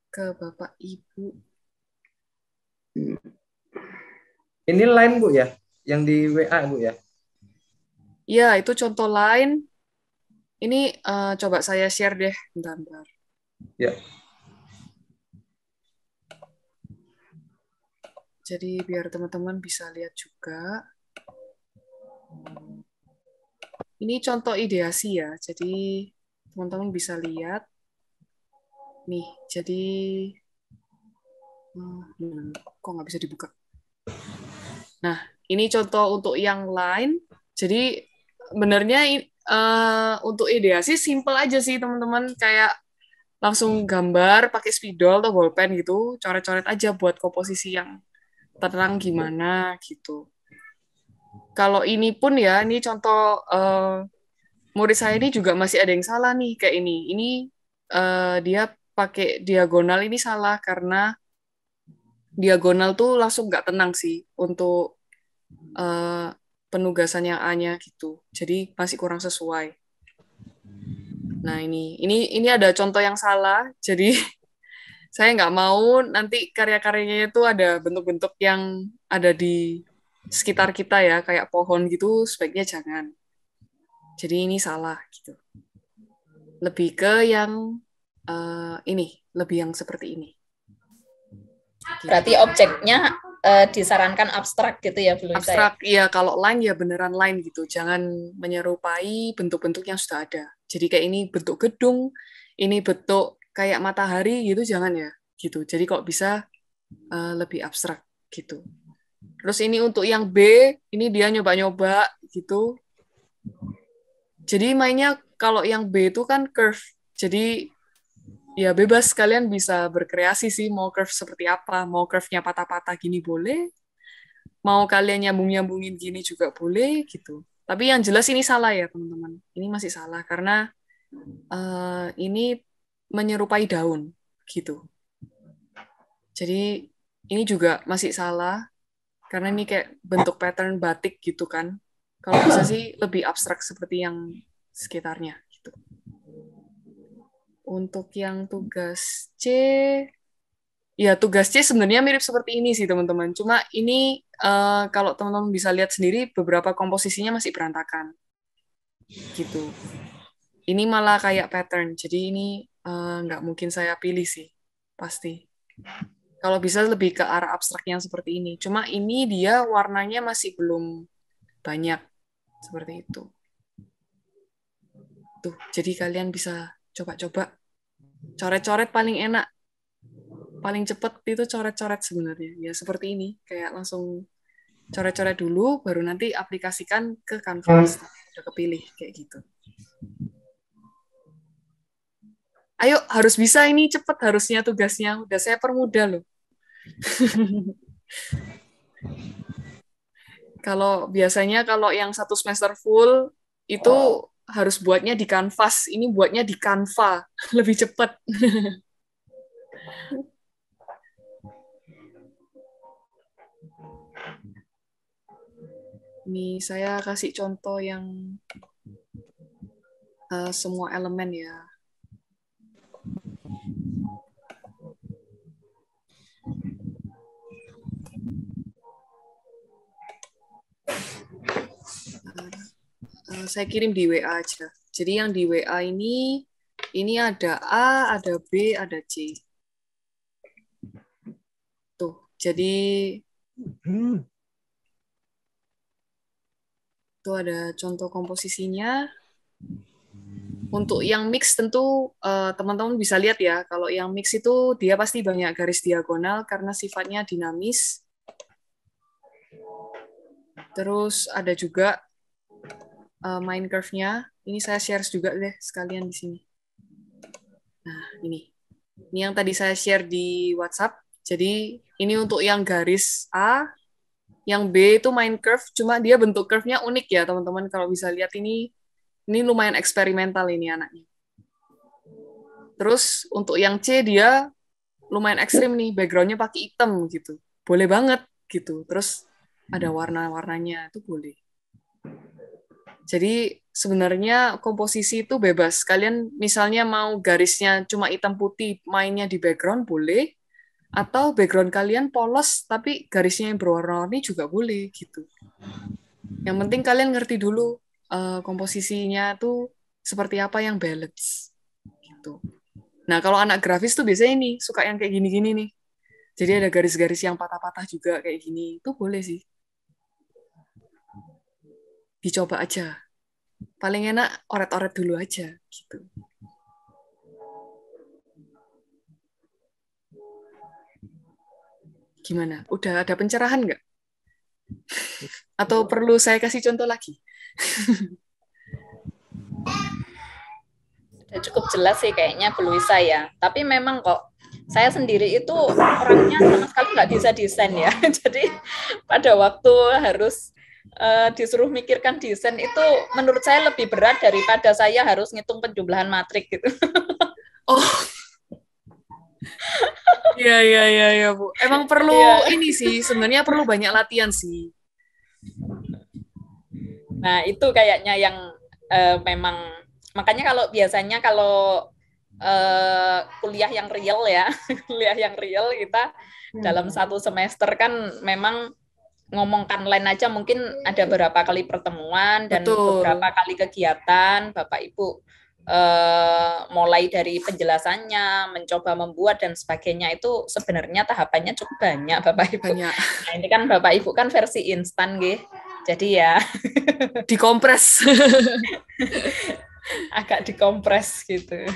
ke Bapak Ibu. Ini line Bu ya, yang di WA Bu ya. Ya, itu contoh lain. Ini coba saya share deh, bentar. Ya. Jadi biar teman-teman bisa lihat juga. Ini contoh ideasi ya, jadi teman-teman bisa lihat. Nih, jadi kok nggak bisa dibuka? Nah, ini contoh untuk yang lain. Jadi benernya untuk ideasi simple aja sih teman-teman, kayak langsung gambar pakai spidol atau bolpen gitu, coret-coret aja buat komposisi yang terang gimana gitu. Kalau ini pun ya, ini contoh murid saya ini juga masih ada yang salah nih kayak ini. Ini dia pakai diagonal, ini salah karena diagonal tuh langsung nggak tenang sih untuk penugasan yang A-nya gitu. Jadi masih kurang sesuai. Nah, ini ada contoh yang salah. Jadi saya nggak mau nanti karya-karyanya itu ada bentuk-bentuk yang ada di sekitar kita ya, kayak pohon gitu, sebaiknya jangan. Jadi ini salah gitu. Lebih ke yang ini, lebih yang seperti ini. Berarti objeknya disarankan abstrak gitu ya, Bu Luisa? Abstrak, iya. Kalau line ya beneran line gitu. Jangan menyerupai bentuk-bentuk yang sudah ada. Jadi kayak ini bentuk gedung, ini bentuk kayak matahari gitu, jangan ya. Gitu. Jadi kok bisa lebih abstrak gitu. Terus ini untuk yang B, ini dia nyoba-nyoba gitu. Jadi mainnya kalau yang B itu kan curve. Jadi ya bebas, kalian bisa berkreasi sih mau curve seperti apa. Mau curve-nya patah-patah gini boleh. Mau kalian nyambung-nyambungin gini juga boleh gitu. Tapi yang jelas ini salah ya teman-teman. Ini masih salah karena ini menyerupai daun gitu. Jadi ini juga masih salah karena ini kayak bentuk pattern batik gitu kan. Kalau bisa sih lebih abstrak seperti yang sekitarnya gitu. Untuk yang tugas C, ya tugas C sebenarnya mirip seperti ini sih teman-teman. Cuma ini kalau teman-teman bisa lihat sendiri beberapa komposisinya masih berantakan. Gitu. Ini malah kayak pattern. Jadi ini nggak mungkin saya pilih sih. Pasti. Kalau bisa lebih ke arah abstrak yang seperti ini. Cuma ini dia warnanya masih belum banyak. Seperti itu. Tuh, jadi kalian bisa coba-coba. Coret-coret paling enak. Paling cepet itu coret-coret sebenarnya. Ya seperti ini. Kayak langsung coret-coret dulu, baru nanti aplikasikan ke kanvas. Udah kepilih, kayak gitu. Ayo, harus bisa ini cepet harusnya tugasnya. Udah saya permudah loh. Kalau biasanya kalau yang satu semester full, itu harus buatnya di kanvas. Ini buatnya di Canva. Lebih cepat. Ini saya kasih contoh yang semua elemen ya. Saya kirim di WA aja. Jadi yang di WA ini ada A, ada B, ada C. Tuh, jadi itu ada contoh komposisinya. Untuk yang mix tentu teman-teman bisa lihat ya, kalau yang mix itu dia pasti banyak garis diagonal karena sifatnya dinamis. Terus ada juga main curve-nya. Ini saya share juga deh sekalian di sini. Nah, ini. Ini yang tadi saya share di WhatsApp. Jadi ini untuk yang garis A, yang B itu main curve, cuma dia bentuk curve-nya unik ya teman-teman. Kalau bisa lihat ini lumayan eksperimental ini anaknya. Terus untuk yang C dia lumayan ekstrim nih, background-nya pakai hitam gitu. Boleh banget gitu. Terus ada warna-warnanya, itu boleh. Jadi sebenarnya komposisi itu bebas. Kalian misalnya mau garisnya cuma hitam putih, mainnya di background boleh. Atau background kalian polos, tapi garisnya yang berwarna-warni juga boleh gitu. Yang penting kalian ngerti dulu komposisinya tuh seperti apa yang balance gitu. Nah, kalau anak grafis tuh biasanya ini suka yang kayak gini-gini nih. Jadi ada garis-garis yang patah-patah juga kayak gini. Itu boleh sih. Dicoba aja. Paling enak oret-oret dulu aja gitu. Gimana? Udah ada pencerahan nggak? Atau perlu saya kasih contoh lagi? Sudah cukup jelas sih kayaknya Bu Luisa ya. Tapi memang kok saya sendiri itu orangnya sama sekali nggak bisa desain ya. Jadi pada waktu harus disuruh mikirkan desain itu menurut saya lebih berat daripada saya harus ngitung penjumlahan matrik gitu. Oh. Iya, Bu. Emang perlu ini sih, sebenarnya perlu banyak latihan sih. Nah, itu kayaknya yang memang, makanya kalau biasanya kalau kuliah yang real ya, kuliah yang real kita dalam satu semester kan memang ngomongkan lain aja mungkin ada beberapa kali pertemuan dan beberapa kali kegiatan, Bapak Ibu mulai dari penjelasannya, mencoba membuat dan sebagainya itu sebenarnya tahapannya cukup banyak Bapak Ibu. Banyak. Nah, ini kan Bapak Ibu kan versi instan nggih. Jadi ya dikompres. Agak dikompres gitu.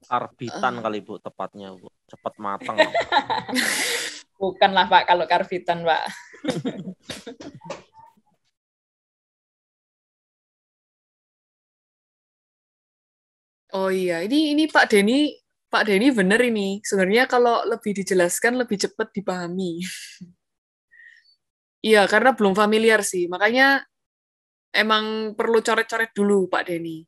Karbitan kali Bu tepatnya Bu. Cepat matang. Bukanlah Pak kalau karbitan, Pak. Oh iya, ini Pak Denny bener ini. Sebenarnya kalau lebih dijelaskan lebih cepat dipahami. Iya, karena belum familiar sih. Makanya emang perlu coret-coret dulu Pak Denny.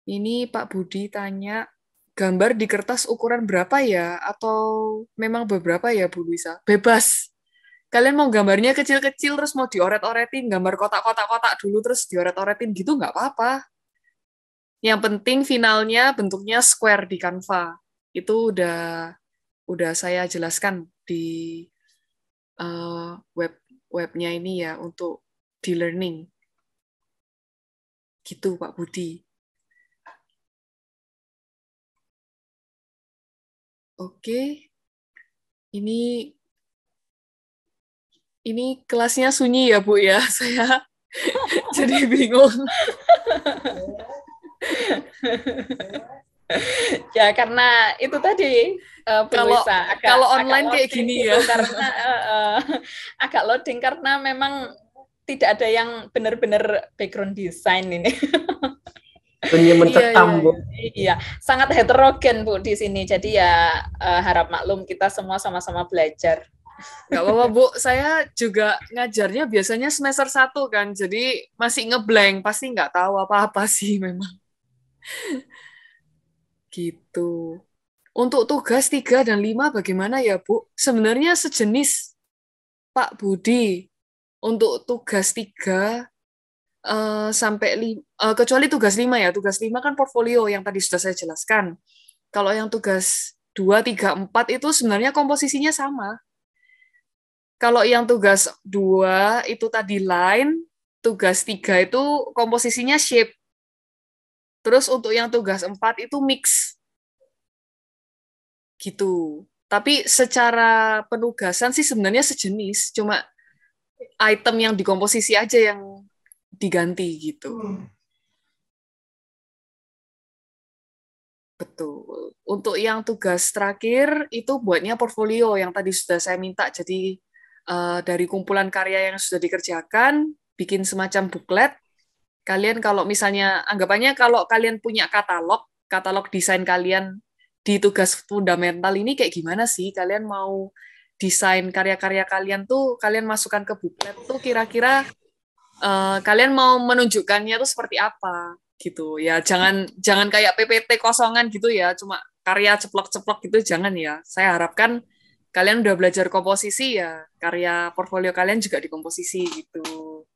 Ini Pak Budi tanya, gambar di kertas ukuran berapa ya? Atau memang beberapa ya Bu Luisa? Bebas. Kalian mau gambarnya kecil-kecil terus mau dioret-oretin, gambar kotak-kotak-kotak dulu terus dioret-oretin gitu nggak apa-apa. Yang penting finalnya bentuknya square di Canva. Itu udah saya jelaskan di webnya ini ya untuk di learning. Gitu Pak Budi. Oke. Ini kelasnya sunyi ya Bu ya. Saya jadi bingung. Ya karena itu tadi kalau online kayak gini ya. Karena agak loading karena memang tidak ada yang benar-benar background design ini. Mencekam, Bu. Iya, sangat heterogen Bu di sini. Jadi ya harap maklum kita semua sama-sama belajar. Nggak apa-apa Bu, saya juga ngajarnya biasanya semester 1 kan, jadi masih ngeblank, pasti nggak tahu apa-apa sih memang. Gitu. Untuk tugas 3 dan 5 bagaimana ya Bu? Sebenarnya sejenis Pak Budi. Untuk tugas 3 sampai 5, kecuali tugas 5 ya, tugas 5 kan portfolio yang tadi sudah saya jelaskan. Kalau yang tugas 2, 3, 4 itu sebenarnya komposisinya sama. Kalau yang tugas 2 itu tadi line, tugas 3 itu komposisinya shape. Terus untuk yang tugas 4 itu mix. Gitu. Tapi secara penugasan sih sebenarnya sejenis, cuma item yang dikomposisi aja yang diganti gitu. Betul. Untuk yang tugas terakhir itu buatnya portfolio yang tadi sudah saya minta. Jadi dari kumpulan karya yang sudah dikerjakan, bikin semacam buklet. Kalian kalau misalnya, anggapannya kalau kalian punya katalog desain kalian di tugas fundamental ini kayak gimana sih? Kalian mau desain karya-karya kalian tuh, kalian masukkan ke buklet tuh kira-kira kalian mau menunjukkannya tuh seperti apa gitu ya. Jangan kayak PPT kosongan gitu ya, cuma karya ceplok-ceplok gitu, jangan ya. Saya harapkan kalian udah belajar komposisi ya, karya portfolio kalian juga dikomposisi gitu.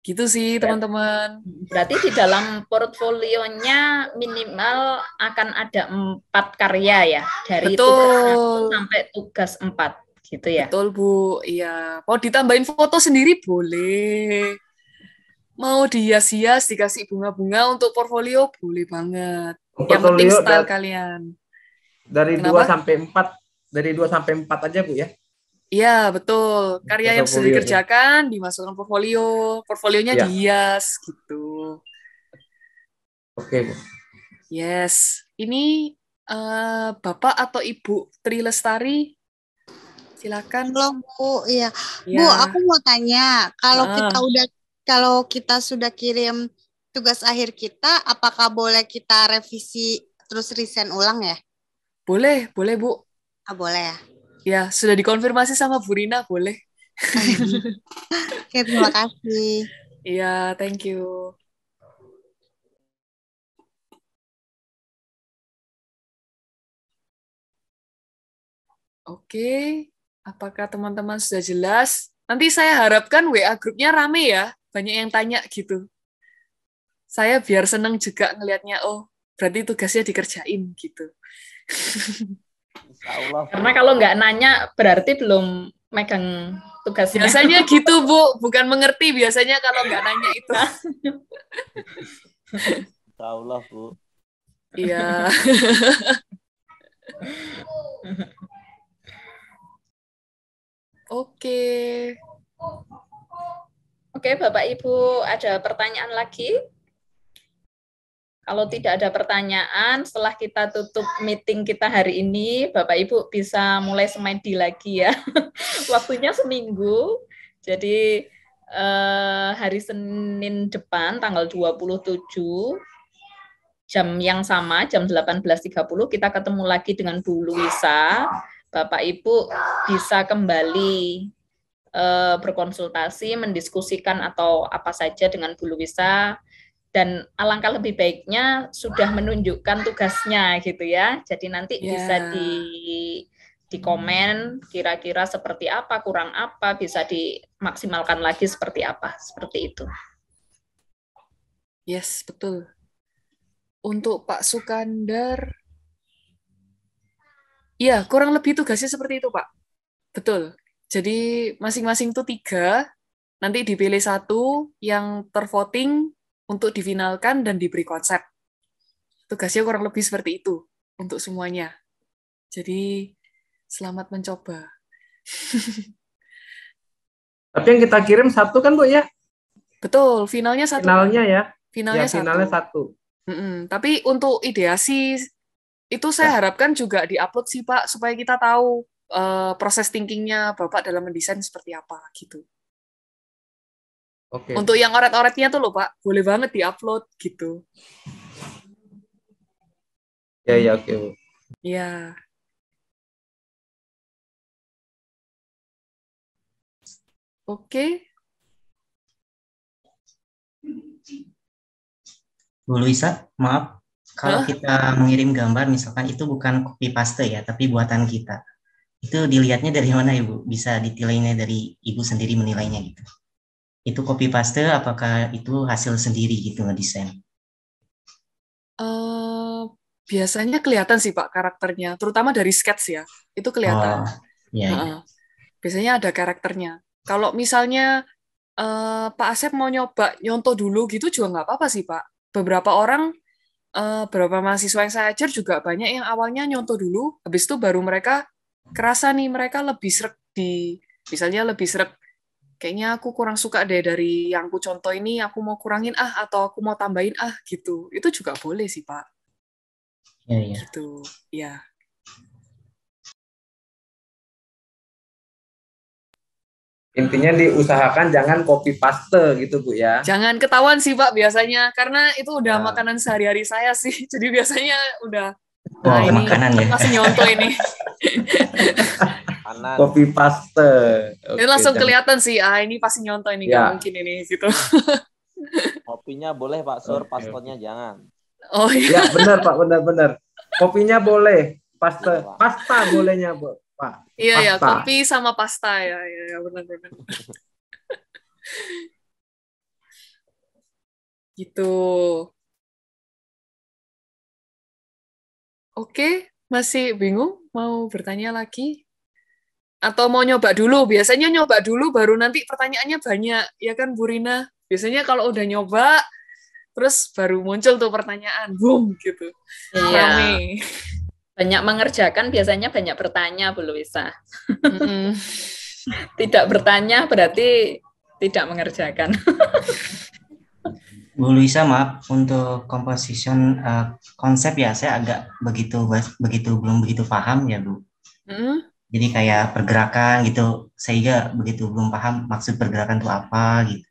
Gitu sih teman-teman. Berarti di dalam portfolionya minimal akan ada 4 karya ya, dari tugas 1 sampai tugas 4 gitu ya. Betul Bu, iya. Mau ditambahin foto sendiri boleh. Mau dihias-hias, dikasih bunga-bunga untuk portfolio boleh banget. Yang penting style kalian. Dari 2 sampai 4, dari 2 sampai 4 aja Bu ya. Iya, betul. Karya yang sudah dikerjakan dimasukkan portfolio, portfolionya dihias gitu. Oke, Bu. Yes. Ini Bapak atau Ibu Tri Lestari? Silakan. Halo, Bu. Iya. Bu, aku mau tanya, kalau kita sudah kirim tugas akhir kita, apakah boleh kita revisi terus resign ulang ya? Boleh, Bu. Boleh ya. Ya, sudah dikonfirmasi sama Bu Rina, boleh. Oke, terima kasih. Iya, thank you. Oke, apakah teman-teman sudah jelas? Nanti saya harapkan WA grupnya rame ya, banyak yang tanya gitu. Saya biar seneng juga ngelihatnya, oh berarti tugasnya dikerjain gitu. Karena kalau nggak nanya berarti belum megang tugasnya. Biasanya gitu Bu, bukan mengerti biasanya kalau nggak nanya itu. Insya Allah Bu. Iya. Oke, Bapak Ibu, ada pertanyaan lagi? Kalau tidak ada pertanyaan, setelah kita tutup meeting kita hari ini, Bapak Ibu bisa mulai semedi lagi ya. Waktunya seminggu. Jadi hari Senin depan, tanggal 27, jam yang sama, jam 18.30, kita ketemu lagi dengan Bu Luisa. Bapak Ibu bisa kembali berkonsultasi, mendiskusikan atau apa saja dengan Bu Luisa. Dan alangkah lebih baiknya sudah menunjukkan tugasnya gitu ya. Jadi nanti bisa di komen kira-kira seperti apa, kurang apa, bisa dimaksimalkan lagi seperti apa, seperti itu. Yes, betul. Untuk Pak Sukandar, ya kurang lebih tugasnya seperti itu Pak. Betul. Jadi masing-masing itu 3, nanti dipilih 1 yang tervoting untuk difinalkan dan diberi konsep. Tugasnya kurang lebih seperti itu untuk semuanya. Jadi selamat mencoba. Tapi yang kita kirim 1 kan Bu ya? Betul, finalnya 1. Finalnya ya? Finalnya 1. Tapi untuk ideasi itu saya harapkan juga diupload sih Pak, supaya kita tahu proses thinkingnya Bapak dalam mendesain seperti apa gitu. Oke. Untuk yang oret-oretnya tuh loh Pak, boleh banget diupload gitu. Ya, oke Bu. Ya. Oke. Bu Luisa, maaf, kalau kita mengirim gambar misalkan itu bukan copy paste ya, tapi buatan kita. Itu dilihatnya dari mana Ibu? Bisa ditilainya dari Ibu sendiri menilainya gitu. Itu copy paste apakah itu hasil sendiri gitu ngedesain? Biasanya kelihatan sih Pak karakternya, terutama dari sketch ya, itu kelihatan. Iya. Biasanya ada karakternya. Kalau misalnya Pak Asep mau nyoba nyontoh dulu gitu juga nggak apa-apa sih Pak. Beberapa orang, beberapa mahasiswa yang saya ajar juga banyak yang awalnya nyontoh dulu, habis itu baru mereka kerasa nih mereka lebih sreg misalnya lebih sreg kayaknya aku kurang suka deh dari yang aku contoh ini, aku mau kurangin atau aku mau tambahin gitu. Itu juga boleh sih, Pak. Iya. Gitu, ya. Intinya diusahakan jangan copy paste gitu Bu ya. Jangan ketahuan sih Pak biasanya, karena itu udah makanan sehari-hari saya sih. Jadi biasanya udah, ini makanan ya. langsung nyontoh ini. Copy paste. Ini langsung kelihatan sih, ini pasti nyontoh ini, nggak mungkin ini gitu. Kopinya boleh Pak Sur, pastanya jangan. Oh iya. Ya benar Pak, benar. Kopinya boleh, pasta bolehnya Bu. Pak. Iya, kopi sama pasta ya benar-benar. Gitu. Oke, masih bingung mau bertanya lagi? Atau mau nyoba dulu? Biasanya nyoba dulu baru nanti pertanyaannya banyak, ya kan Bu Rina? Biasanya kalau udah nyoba, terus baru muncul tuh pertanyaan, boom gitu. Iya. Rame. Banyak mengerjakan biasanya banyak bertanya, Bu Luisa. Tidak bertanya berarti tidak mengerjakan. Bu Luisa, maaf untuk composition konsep ya saya agak belum begitu paham ya Bu. Jadi kayak pergerakan gitu, saya begitu belum paham maksud pergerakan itu apa gitu.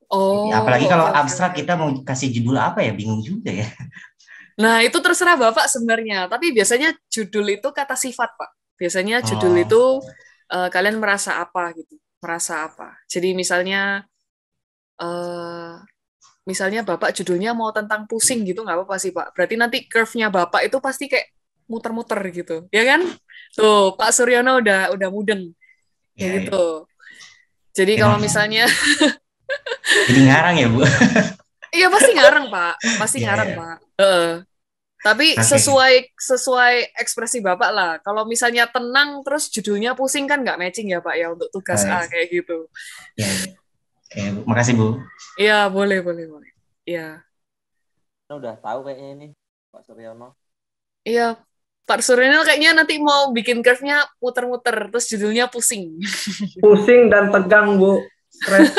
Oh. Apalagi kalau abstrak kita mau kasih judul apa ya, bingung juga ya. Nah, itu terserah Bapak sebenarnya. Tapi biasanya judul itu kata sifat, Pak. Biasanya judul itu kalian merasa apa gitu. Merasa apa. Jadi misalnya Bapak judulnya mau tentang pusing gitu, nggak apa-apa sih, Pak. Berarti nanti curve-nya Bapak itu pasti kayak muter-muter gitu. Ya kan? Tuh, Pak Suryono udah mudeng. Kayak gitu. Jadi kalau misalnya... Jadi ngarang ya, Bu? Iya, pasti ngarang, Pak. Pasti ngarang, Pak. Tapi sesuai ekspresi Bapak lah. Kalau misalnya tenang terus judulnya pusing kan nggak matching ya Pak ya untuk tugas A kayak gitu. Ya. Oke, makasih Bu. Iya, boleh. Iya. Udah tahu kayaknya ini Pak Suryono. Iya, Pak Suryono kayaknya nanti mau bikin curve-nya muter-muter terus judulnya pusing. Pusing dan tegang Bu. Stres.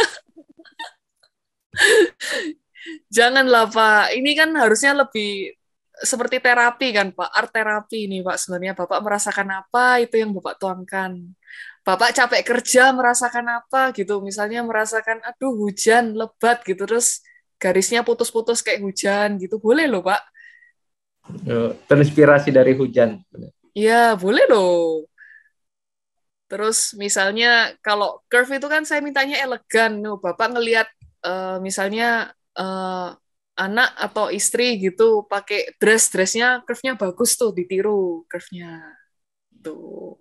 Janganlah Pak. Ini kan harusnya lebih seperti terapi kan Pak, art terapi ini Pak sebenarnya. Bapak merasakan apa, itu yang Bapak tuangkan. Bapak capek kerja merasakan apa gitu, misalnya merasakan aduh hujan lebat gitu, terus garisnya putus-putus kayak hujan gitu, boleh loh Pak. Terinspirasi dari hujan. Iya, boleh loh. Terus misalnya kalau curve itu kan saya mintanya elegan, Bapak ngelihat misalnya anak atau istri gitu pakai dressnya curve-nya bagus tuh, ditiru curve-nya tuh.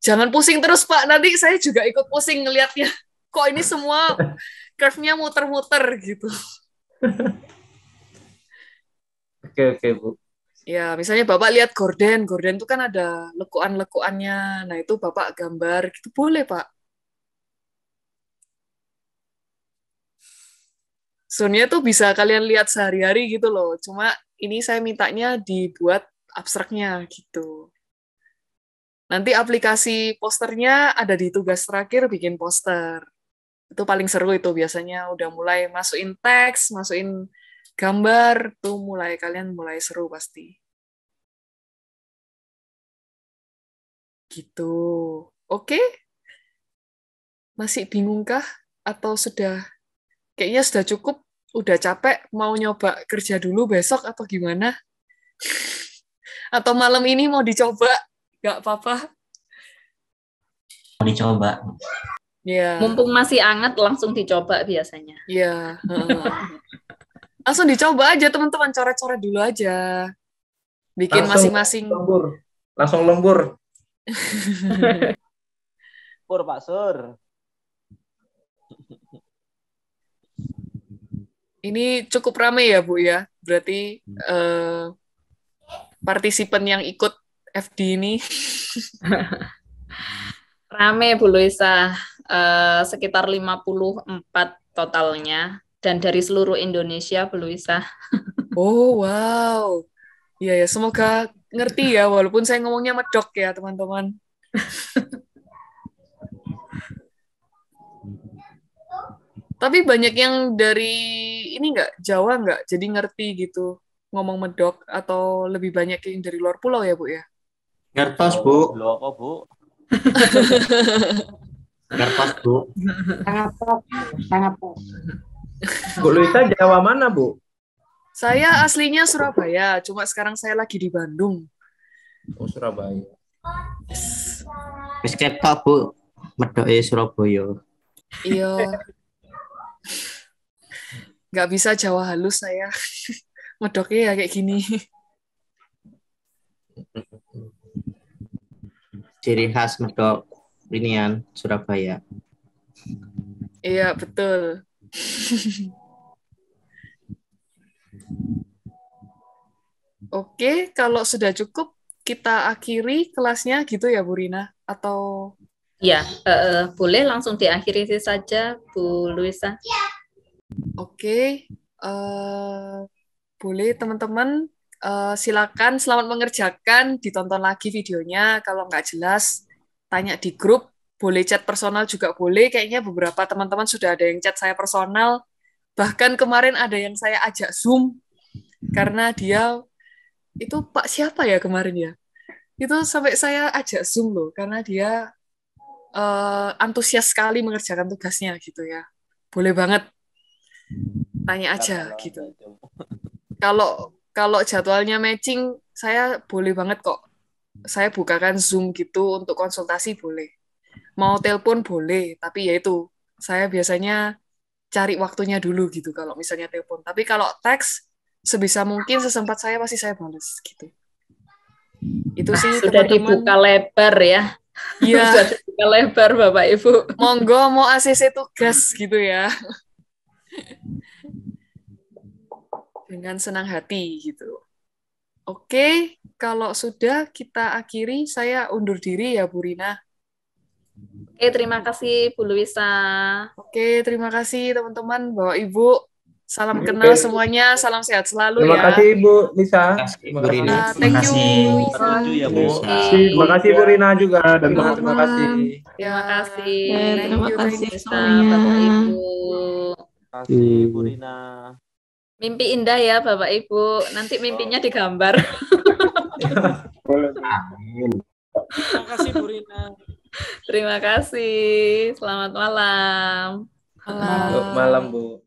Jangan pusing terus Pak, nanti saya juga ikut pusing ngelihatnya. Kok ini semua curve-nya muter-muter gitu. Oke Bu. Ya, misalnya Bapak lihat gorden itu kan ada lekuan-lekuannya. Nah, itu Bapak gambar gitu boleh, Pak. Sebenarnya tuh bisa kalian lihat sehari-hari gitu loh. Cuma ini saya mintanya dibuat abstraknya gitu. Nanti aplikasi posternya ada di tugas terakhir bikin poster. Itu paling seru itu biasanya udah mulai masukin teks, masukin gambar, tuh kalian mulai seru pasti. Gitu. Oke? Masih bingungkah? Atau kayaknya sudah cukup, udah capek, mau nyoba kerja dulu besok atau gimana? Atau malam ini mau dicoba? Nggak apa-apa. Mau dicoba. Yeah. Mumpung masih hangat, langsung dicoba biasanya. Iya. Langsung dicoba aja teman-teman, coret-coret dulu aja. Bikin masing-masing. Langsung lembur. Pur Pak Sur. Ini cukup ramai ya Bu ya. Berarti partisipan yang ikut FD ini. Rame Bu Luisa, sekitar 54 totalnya, dan dari seluruh Indonesia Bu Luisa. Oh wow, iya ya, semoga ngerti ya, walaupun saya ngomongnya medok ya teman-teman. Tapi banyak yang dari ini nggak, Jawa nggak, jadi ngerti gitu ngomong medok, atau lebih banyak yang dari luar pulau ya, Bu ya? Ngertos, Bu. Lo kok, Bu? Ngertos, Bu. Sangat top, sangat top. Bu Luisa Jawa mana, Bu? Saya aslinya Surabaya, cuma sekarang saya lagi di Bandung. Oh, Surabaya. Wis ketok, Bu. Medoke Surabaya. Iya. Nggak bisa Jawa halus saya. Medoknya ya kayak gini. Ciri khas medok inian Surabaya. Iya, betul. Oke, kalau sudah cukup, kita akhiri kelasnya gitu ya, Bu Rina? Atau... Ya, boleh langsung diakhiri saja, Bu Luisa. Oke, boleh teman-teman, silakan selamat mengerjakan, ditonton lagi videonya. Kalau nggak jelas, tanya di grup, boleh chat personal juga boleh. Kayaknya beberapa teman-teman sudah ada yang chat saya personal. Bahkan kemarin ada yang saya ajak Zoom, karena dia, itu Pak siapa ya kemarin ya? Itu sampai saya ajak Zoom loh, karena dia antusias sekali mengerjakan tugasnya gitu ya. Boleh banget. Tanya aja gitu. Kalau jadwalnya matching, saya boleh banget kok. Saya bukakan Zoom gitu untuk konsultasi boleh. Mau telepon boleh, tapi ya itu saya biasanya cari waktunya dulu gitu kalau misalnya telepon. Tapi kalau teks sebisa mungkin sesempat saya pasti saya balas gitu. Itu sih Sudah teman-teman. dibuka lebar ya. Iya. Sudah dibuka lebar Bapak Ibu. Monggo mau ACC tugas gitu ya. Dengan senang hati gitu. Oke, kalau sudah kita akhiri, saya undur diri ya Bu Rina. Oke, terima kasih Bu Luisa. Oke, terima kasih teman-teman, Bapak Ibu. Salam kenal semuanya, salam sehat selalu Terima ya. kasih Bu Lisa. Terima kasih, Bu Rina. Thank you. Ya, Bu. Terima kasih Bu Rina juga dan terima kasih. Terima kasih. Terima kasih Luisa, semuanya. Bapak Ibu. Terima kasih Bu Rina. Mimpi indah ya Bapak Ibu. Nanti mimpinya digambar. Boleh. Terima kasih Bu Rina. Terima kasih. Selamat malam. Malam. Malam Bu.